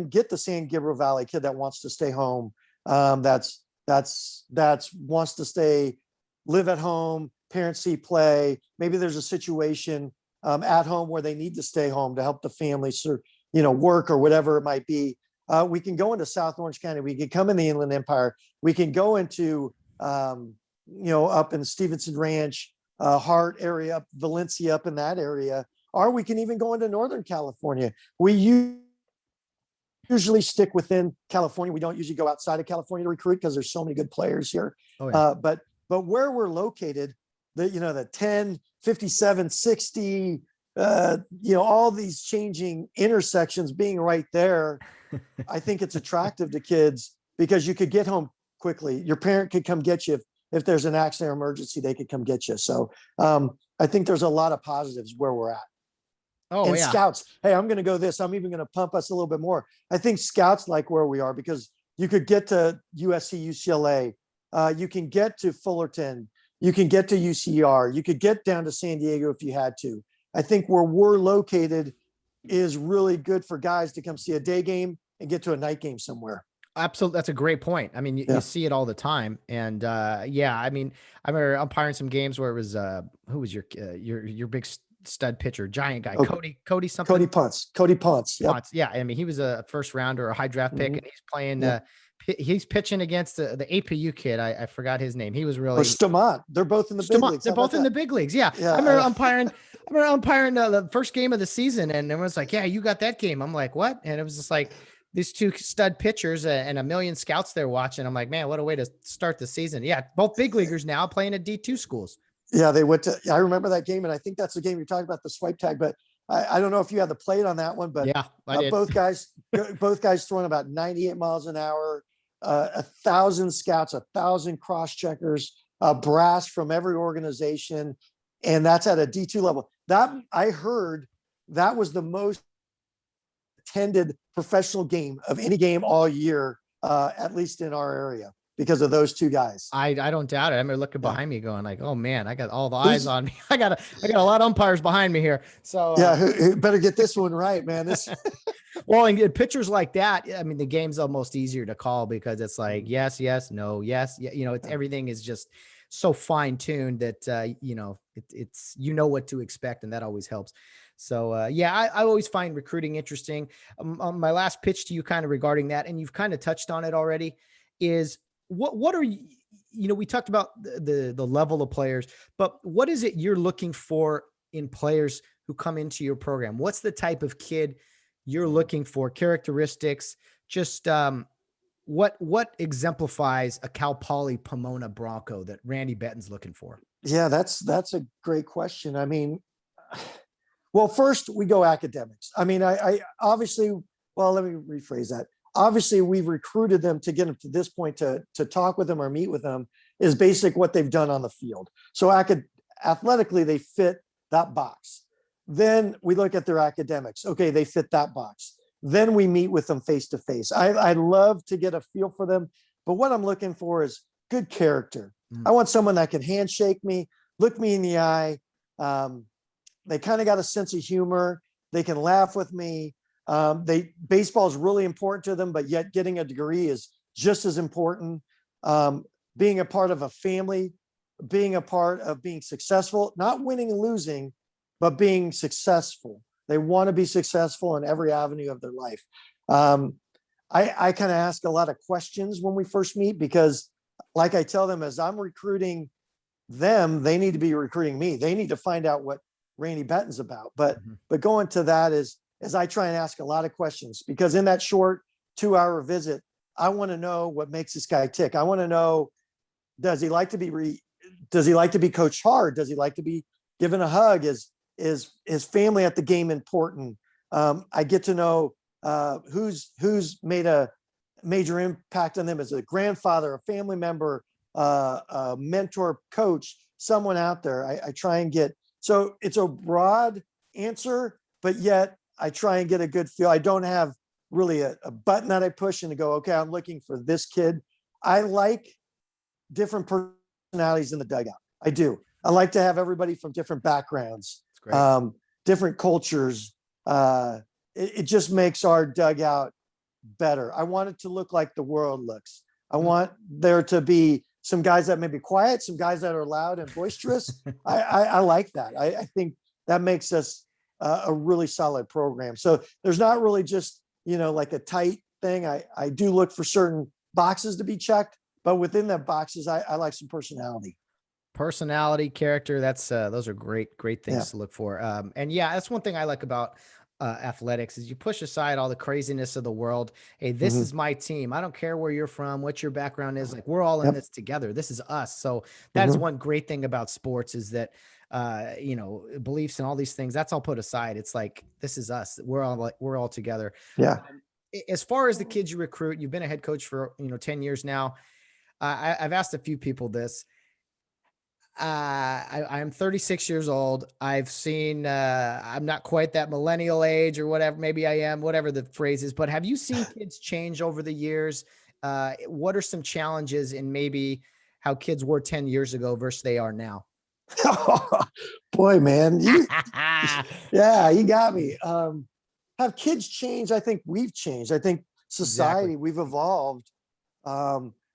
get the San Gabriel Valley kid that wants to stay home. That's wants to stay, live at home, parents see play. Maybe there's a situation at home where they need to stay home to help the family, work or whatever it might be. We can go into South Orange County. We can come in the Inland Empire. We can go into up in Stevenson Ranch, Hart area, up Valencia, up in that area, or we can even go into Northern California. We usually stick within California. We don't usually go outside of California to recruit because there's so many good players here. Oh, yeah. But where we're located, the 10, 57, 60, all these changing intersections being right there, I think it's attractive to kids because you could get home quickly. Your parent could come get you if there's an accident or emergency, they could come get you. So I think there's a lot of positives where we're at. Oh, and yeah. Scouts, hey, I'm going to go this. I'm even going to pump us a little bit more. I think Scouts like where we are because you could get to USC, UCLA. You can get to Fullerton. You can get to UCR. You could get down to San Diego if you had to. I think where we're located is really good for guys to come see a day game and get to a night game somewhere. Absolutely. That's a great point. I mean, you see it all the time. And I mean, I remember umpiring some games where it was, who was your big stud pitcher, giant guy, Cody something. Cody Ponce. Yep. Ponce. Yeah. I mean, he was a first rounder, a high draft pick, and he's playing, he's pitching against the APU kid. I forgot his name. He was really Stamont. They're both in the big leagues. They're both in the big leagues. Yeah. I remember umpiring the first game of the season, and everyone's like, yeah, you got that game. I'm like, what? And it was just like, these two stud pitchers and a million scouts there watching. I'm like, man, what a way to start the season. Yeah. Both big leaguers now playing at D2 schools. Yeah. They went to, I remember that game. And I think that's the game you're talking about, the swipe tag, but I don't know if you had the plate on that one, but yeah, I did. both guys throwing about 98 miles an hour, 1,000 scouts, 1,000 cross checkers, brass from every organization. And that's at a D2 level. That I heard that was the most attended professional game of any game all year, at least in our area, because of those two guys. I don't doubt it. I remember looking behind me going like, oh man, I got all the eyes on me. I got a lot of umpires behind me here. So who better get this one right, man. Well, and pitchers like that, I mean, the game's almost easier to call because it's like, yes, no, yes. Yeah. It's everything is just so fine tuned that, it's what to expect. And that always helps. So, I always find recruiting interesting. My last pitch to you kind of regarding that, and you've kind of touched on it already, is what are you, we talked about the level of players, but what is it you're looking for in players who come into your program? What's the type of kid you're looking for, characteristics, just what exemplifies a Cal Poly Pomona Bronco that Randy Betten's looking for? Yeah, that's a great question. I mean, well, first we go academics. I mean, I obviously, well, let me rephrase that. Obviously, we've recruited them to get them to this point to talk with them or meet with them is basic what they've done on the field. So athletically, they fit that box. Then we look at their academics. Okay, they fit that box. Then we meet with them face to face. I love to get a feel for them, but what I'm looking for is good character. I want someone that can handshake me, look me in the eye. They kind of got a sense of humor. They can laugh with me. Baseball is really important to them, but yet getting a degree is just as important. Being a part of a family, being a part of being successful, not winning and losing, but being successful. They want to be successful in every avenue of their life. I kind of ask a lot of questions when we first meet because, like I tell them, as I'm recruiting them, they need to be recruiting me. They need to find out what Randy Betten's about. But going to that is as I try and ask a lot of questions, because in that short 2-hour visit, I want to know what makes this guy tick. I want to know, does he like to be coached hard? Does he like to be given a hug? Is his family at the game important? I get to know who's made a major impact on them as a grandfather, a family member, a mentor, coach, someone out there. I try and get, so it's a broad answer, but yet I try and get a good feel. I don't have really a button that I push and to go, okay, I'm looking for this kid. I like different personalities in the dugout. I do. I like to have everybody from different backgrounds, It's great. different cultures. It just makes our dugout better. I want it to look like the world looks. I want there to be some guys that may be quiet, some guys that are loud and boisterous. I like that. I think that makes us a really solid program. So there's not really just, like a tight thing. I do look for certain boxes to be checked, but within the boxes, I like some personality. Personality, character, that's those are great Yeah. things to look for. And yeah, that's one thing I like about athletics is you push aside all the craziness of the world. Hey, this Mhm. is my team. I don't care where you're from, what your background is. Like, we're all in Yep. this together. This is us. So that is Mhm. one great thing about sports is that beliefs and all these things, that's all put aside. It's like, this is us. We're all together. Yeah. As far as the kids you recruit, you've been a head coach for 10 years now. I've asked a few people this. I'm 36 years old. I've seen, I'm not quite that millennial age or whatever. Maybe I am, whatever the phrase is, but have you seen kids change over the years? What are some challenges in maybe how kids were 10 years ago versus they are now? Boy, man, yeah, you got me. Have kids changed? I think we've changed. I think Exactly. society, we've evolved.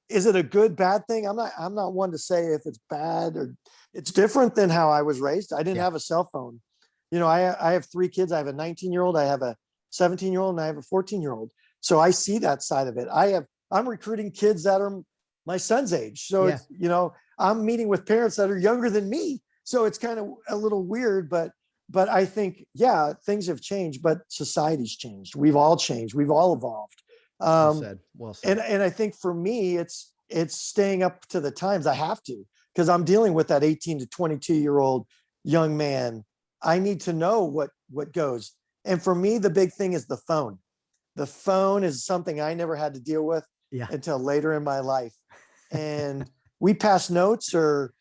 Is it a good, bad thing? I'm not one to say if it's bad or it's different than how I was raised. I didn't Yeah. have a cell phone. I have 3 kids. I have a 19-year-old, I have a 17-year-old, and I have a 14-year-old. So I see that side of it. I'm recruiting kids that are my son's age. So Yeah. it's, I'm meeting with parents that are younger than me. So it's kind of a little weird, but I think, yeah, things have changed, but society's changed. We've all changed. We've all evolved. Well Um, said. Well said. and I think for me, it's staying up to the times. I have to, because I'm dealing with that 18 to 22-year-old young man. I need to know what goes. And for me, the big thing is the phone. The phone is something I never had to deal with Yeah. until later in my life. And we pass notes or,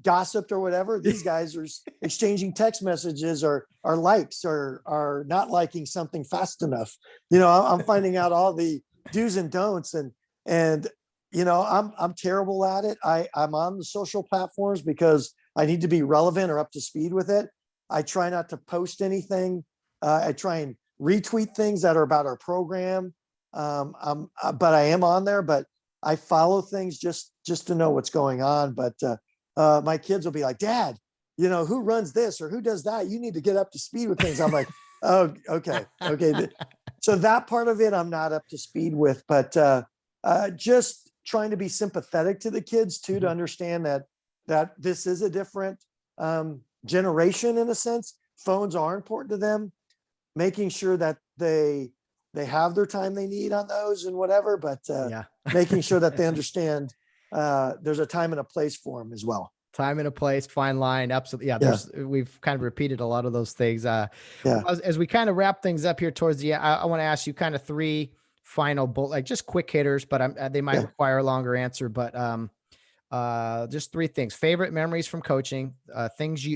gossiped or whatever. These guys are exchanging text messages or likes or are not liking something fast enough. I'm finding out all the do's and don'ts and I'm terrible at it. I'm on the social platforms because I need to be relevant or up to speed with it. I try not to post anything. I try and retweet things that are about our program. But I am on there, but I follow things just to know what's going on. But my kids will be like, Dad, who runs this or who does that? You need to get up to speed with things. I'm like, oh, okay. So that part of it, I'm not up to speed with, but just trying to be sympathetic to the kids too, to understand that this is a different generation in a sense. Phones are important to them, making sure that they have their time they need on those and whatever, but Yeah. making sure that they understand there's a time and a place for them as well. Time and a place, fine line. Absolutely. Yeah. We've kind of repeated a lot of those things. Yeah. As we kind of wrap things up here towards the end, I want to ask you kind of 3 final like just quick hitters, but they might require a longer answer, but just 3 things. Favorite memories from coaching, things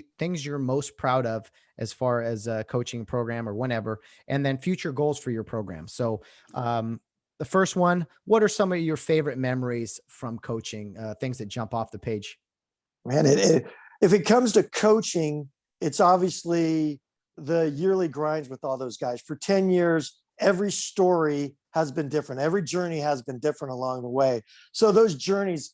you're most proud of as far as a coaching program or whenever, and then future goals for your program. So the first one, what are some of your favorite memories from coaching, things that jump off the page? Man, if it comes to coaching, it's obviously the yearly grinds with all those guys. For 10 years, every story has been different. Every journey has been different along the way. So those journeys,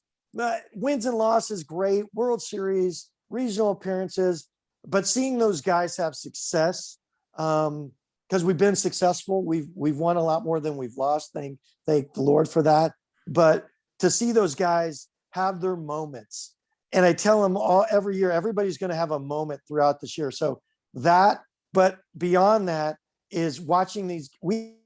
wins and losses, great, World Series, regional appearances, but seeing those guys have success, because we've been successful. We've won a lot more than we've lost. Thank the Lord for that. But to see those guys have their moments, and I tell them every year, everybody's going to have a moment throughout this year. So but beyond that is watching we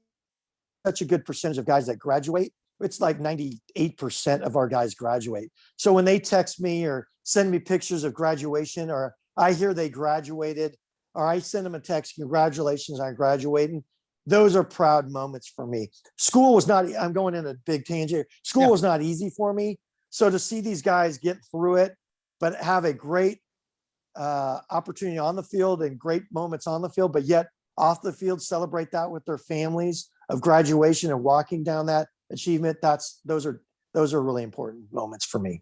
such a good percentage of guys that graduate. It's like 98% of our guys graduate. So when they text me or send me pictures of graduation, or I hear they graduated, or I send them a text, congratulations on graduating. Those are proud moments for me. School was not, I'm going in a big tangent. School was not easy for me. So to see these guys get through it, but have a great opportunity on the field and great moments on the field, but yet off the field, celebrate that with their families of graduation and walking down that achievement. Those are really important moments for me.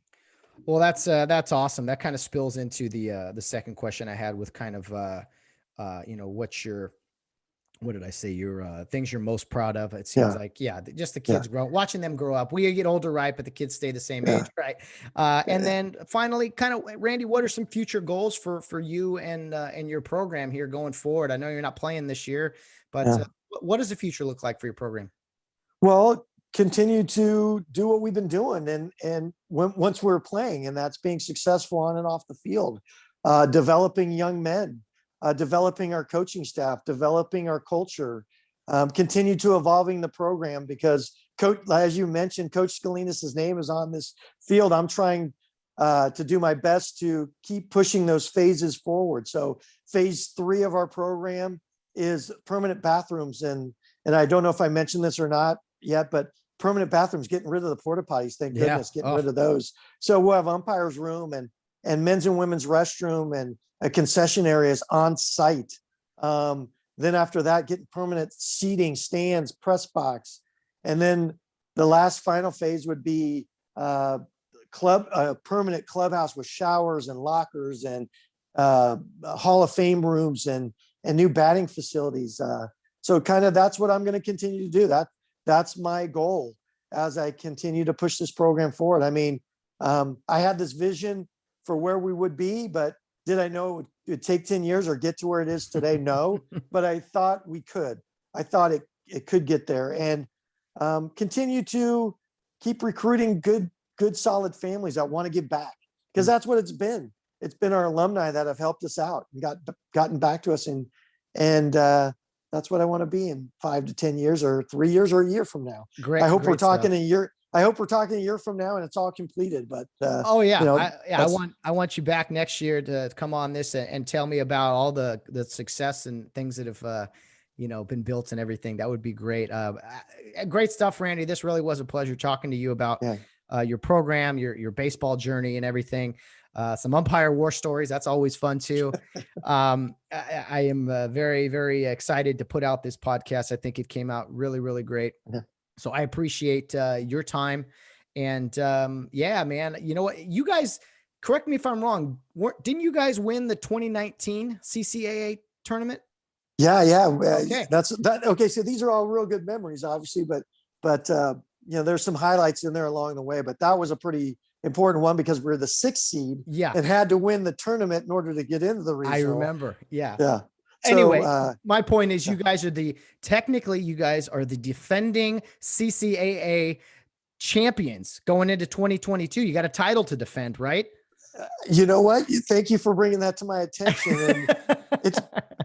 Well, that's awesome. That kind of spills into the second question I had with kind of, what did I say? Your things you're most proud of. It seems like, just the kids watching them grow up. We get older, right? But the kids stay the same age, right? And then finally, kind of, Randy, what are some future goals for you and your program here going forward? I know you're not playing this year, but what does the future look like for your program? Well, continue to do what we've been doing, and once we're playing, and that's being successful on and off the field, developing young men, developing our coaching staff, developing our culture, continue to evolving the program, because as you mentioned, Coach Scalinas' name is on this field. I'm trying to do my best to keep pushing those phases forward. So phase 3 of our program is permanent bathrooms. And I don't know if I mentioned this or not yet, but permanent bathrooms, getting rid of the porta potties, thank goodness, getting rid of those. So we'll have umpires room and men's and women's restroom and a concession areas on site. Then after that, getting permanent seating, stands, press box. And then the last final phase would be a permanent clubhouse with showers and lockers and Hall of Fame rooms and new batting facilities. So kind of that's what I'm going to continue to do. That's my goal as I continue to push this program forward. I mean, I had this vision for where we would be, but did I know it would take 10 years or get to where it is today? No, but I thought we could. I thought it could get there, and continue to keep recruiting good, solid families that want to give back, because that's what it's been. It's been our alumni that have helped us out and gotten back to us, and that's what I want to be in 5 to 10 years or 3 years or a year from now. Great. I hope we're stuff. talking a year. I hope we're talking a year from now and it's all completed. But I want you back next year to come on this and tell me about all the success and things that have been built and everything. That would be great. Great stuff, Randy. This really was a pleasure talking to you about your program, your baseball journey and everything. Some umpire war stories. That's always fun too. I am very, very excited to put out this podcast. I think it came out really, really great. Yeah. So I appreciate your time, and man, you know what, you guys, correct me if I'm wrong. Didn't you guys win the 2019 CCAA tournament? Yeah. Okay. Okay. So these are all real good memories, obviously, but there's some highlights in there along the way, but that was a pretty important one because we're the 6th seed and had to win the tournament in order to get into the regional. I remember. Yeah. Yeah. Anyway, my point is you guys are the defending CCAA champions going into 2022. You got a title to defend, right? You know what? Thank you for bringing that to my attention.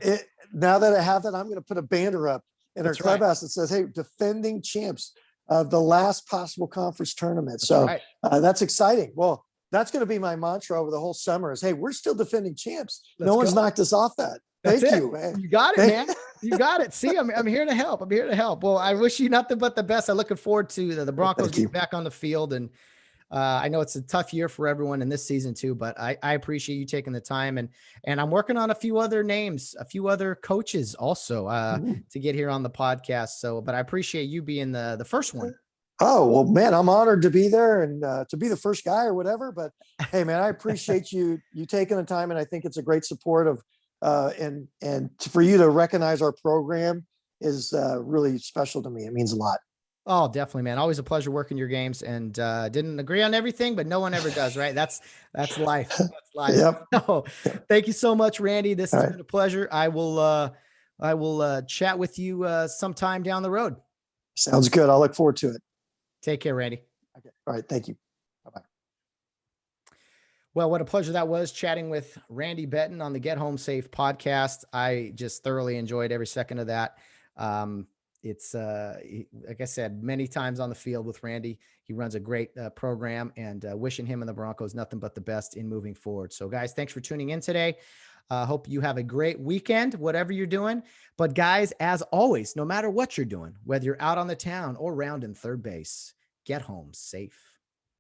And now that I have that, I'm going to put a banner up in our clubhouse that says, "Hey, defending champs of the last possible conference tournament." So that's exciting. Well, that's going to be my mantra over the whole summer is, hey, we're still defending champs. No one's knocked us off that. Thank you, man. You got it, man. You got it. See, I'm here to help. I'm here to help. Well, I wish you nothing but the best. I'm looking forward to the Broncos getting back on the field. And I know it's a tough year for everyone in this season too, but I appreciate you taking the time, and I'm working on a few other names, a few other coaches also to get here on the podcast. So, but I appreciate you being the first one. Oh, well, man, I'm honored to be there and to be the first guy or whatever, but hey, man, I appreciate you taking the time. And I think it's a great support of, and for you to recognize our program is really special to me. It means a lot. Oh, definitely, man. Always a pleasure working your games, and didn't agree on everything, but no one ever does, right? That's life. That's life. Yep. So, thank you so much, Randy. This has been a pleasure. I will chat with you sometime down the road. Sounds good. I'll look forward to it. Take care, Randy. Okay. All right. Thank you. Bye-bye. Well, what a pleasure that was, chatting with Randy Betten on the Get Home Safe podcast. I just thoroughly enjoyed every second of that. It's like I said, many times on the field with Randy. He runs a great program, and wishing him and the Broncos nothing but the best in moving forward. So guys, thanks for tuning in today. Hope you have a great weekend, whatever you're doing. But guys, as always, no matter what you're doing, whether you're out on the town or rounding third base, get home safe.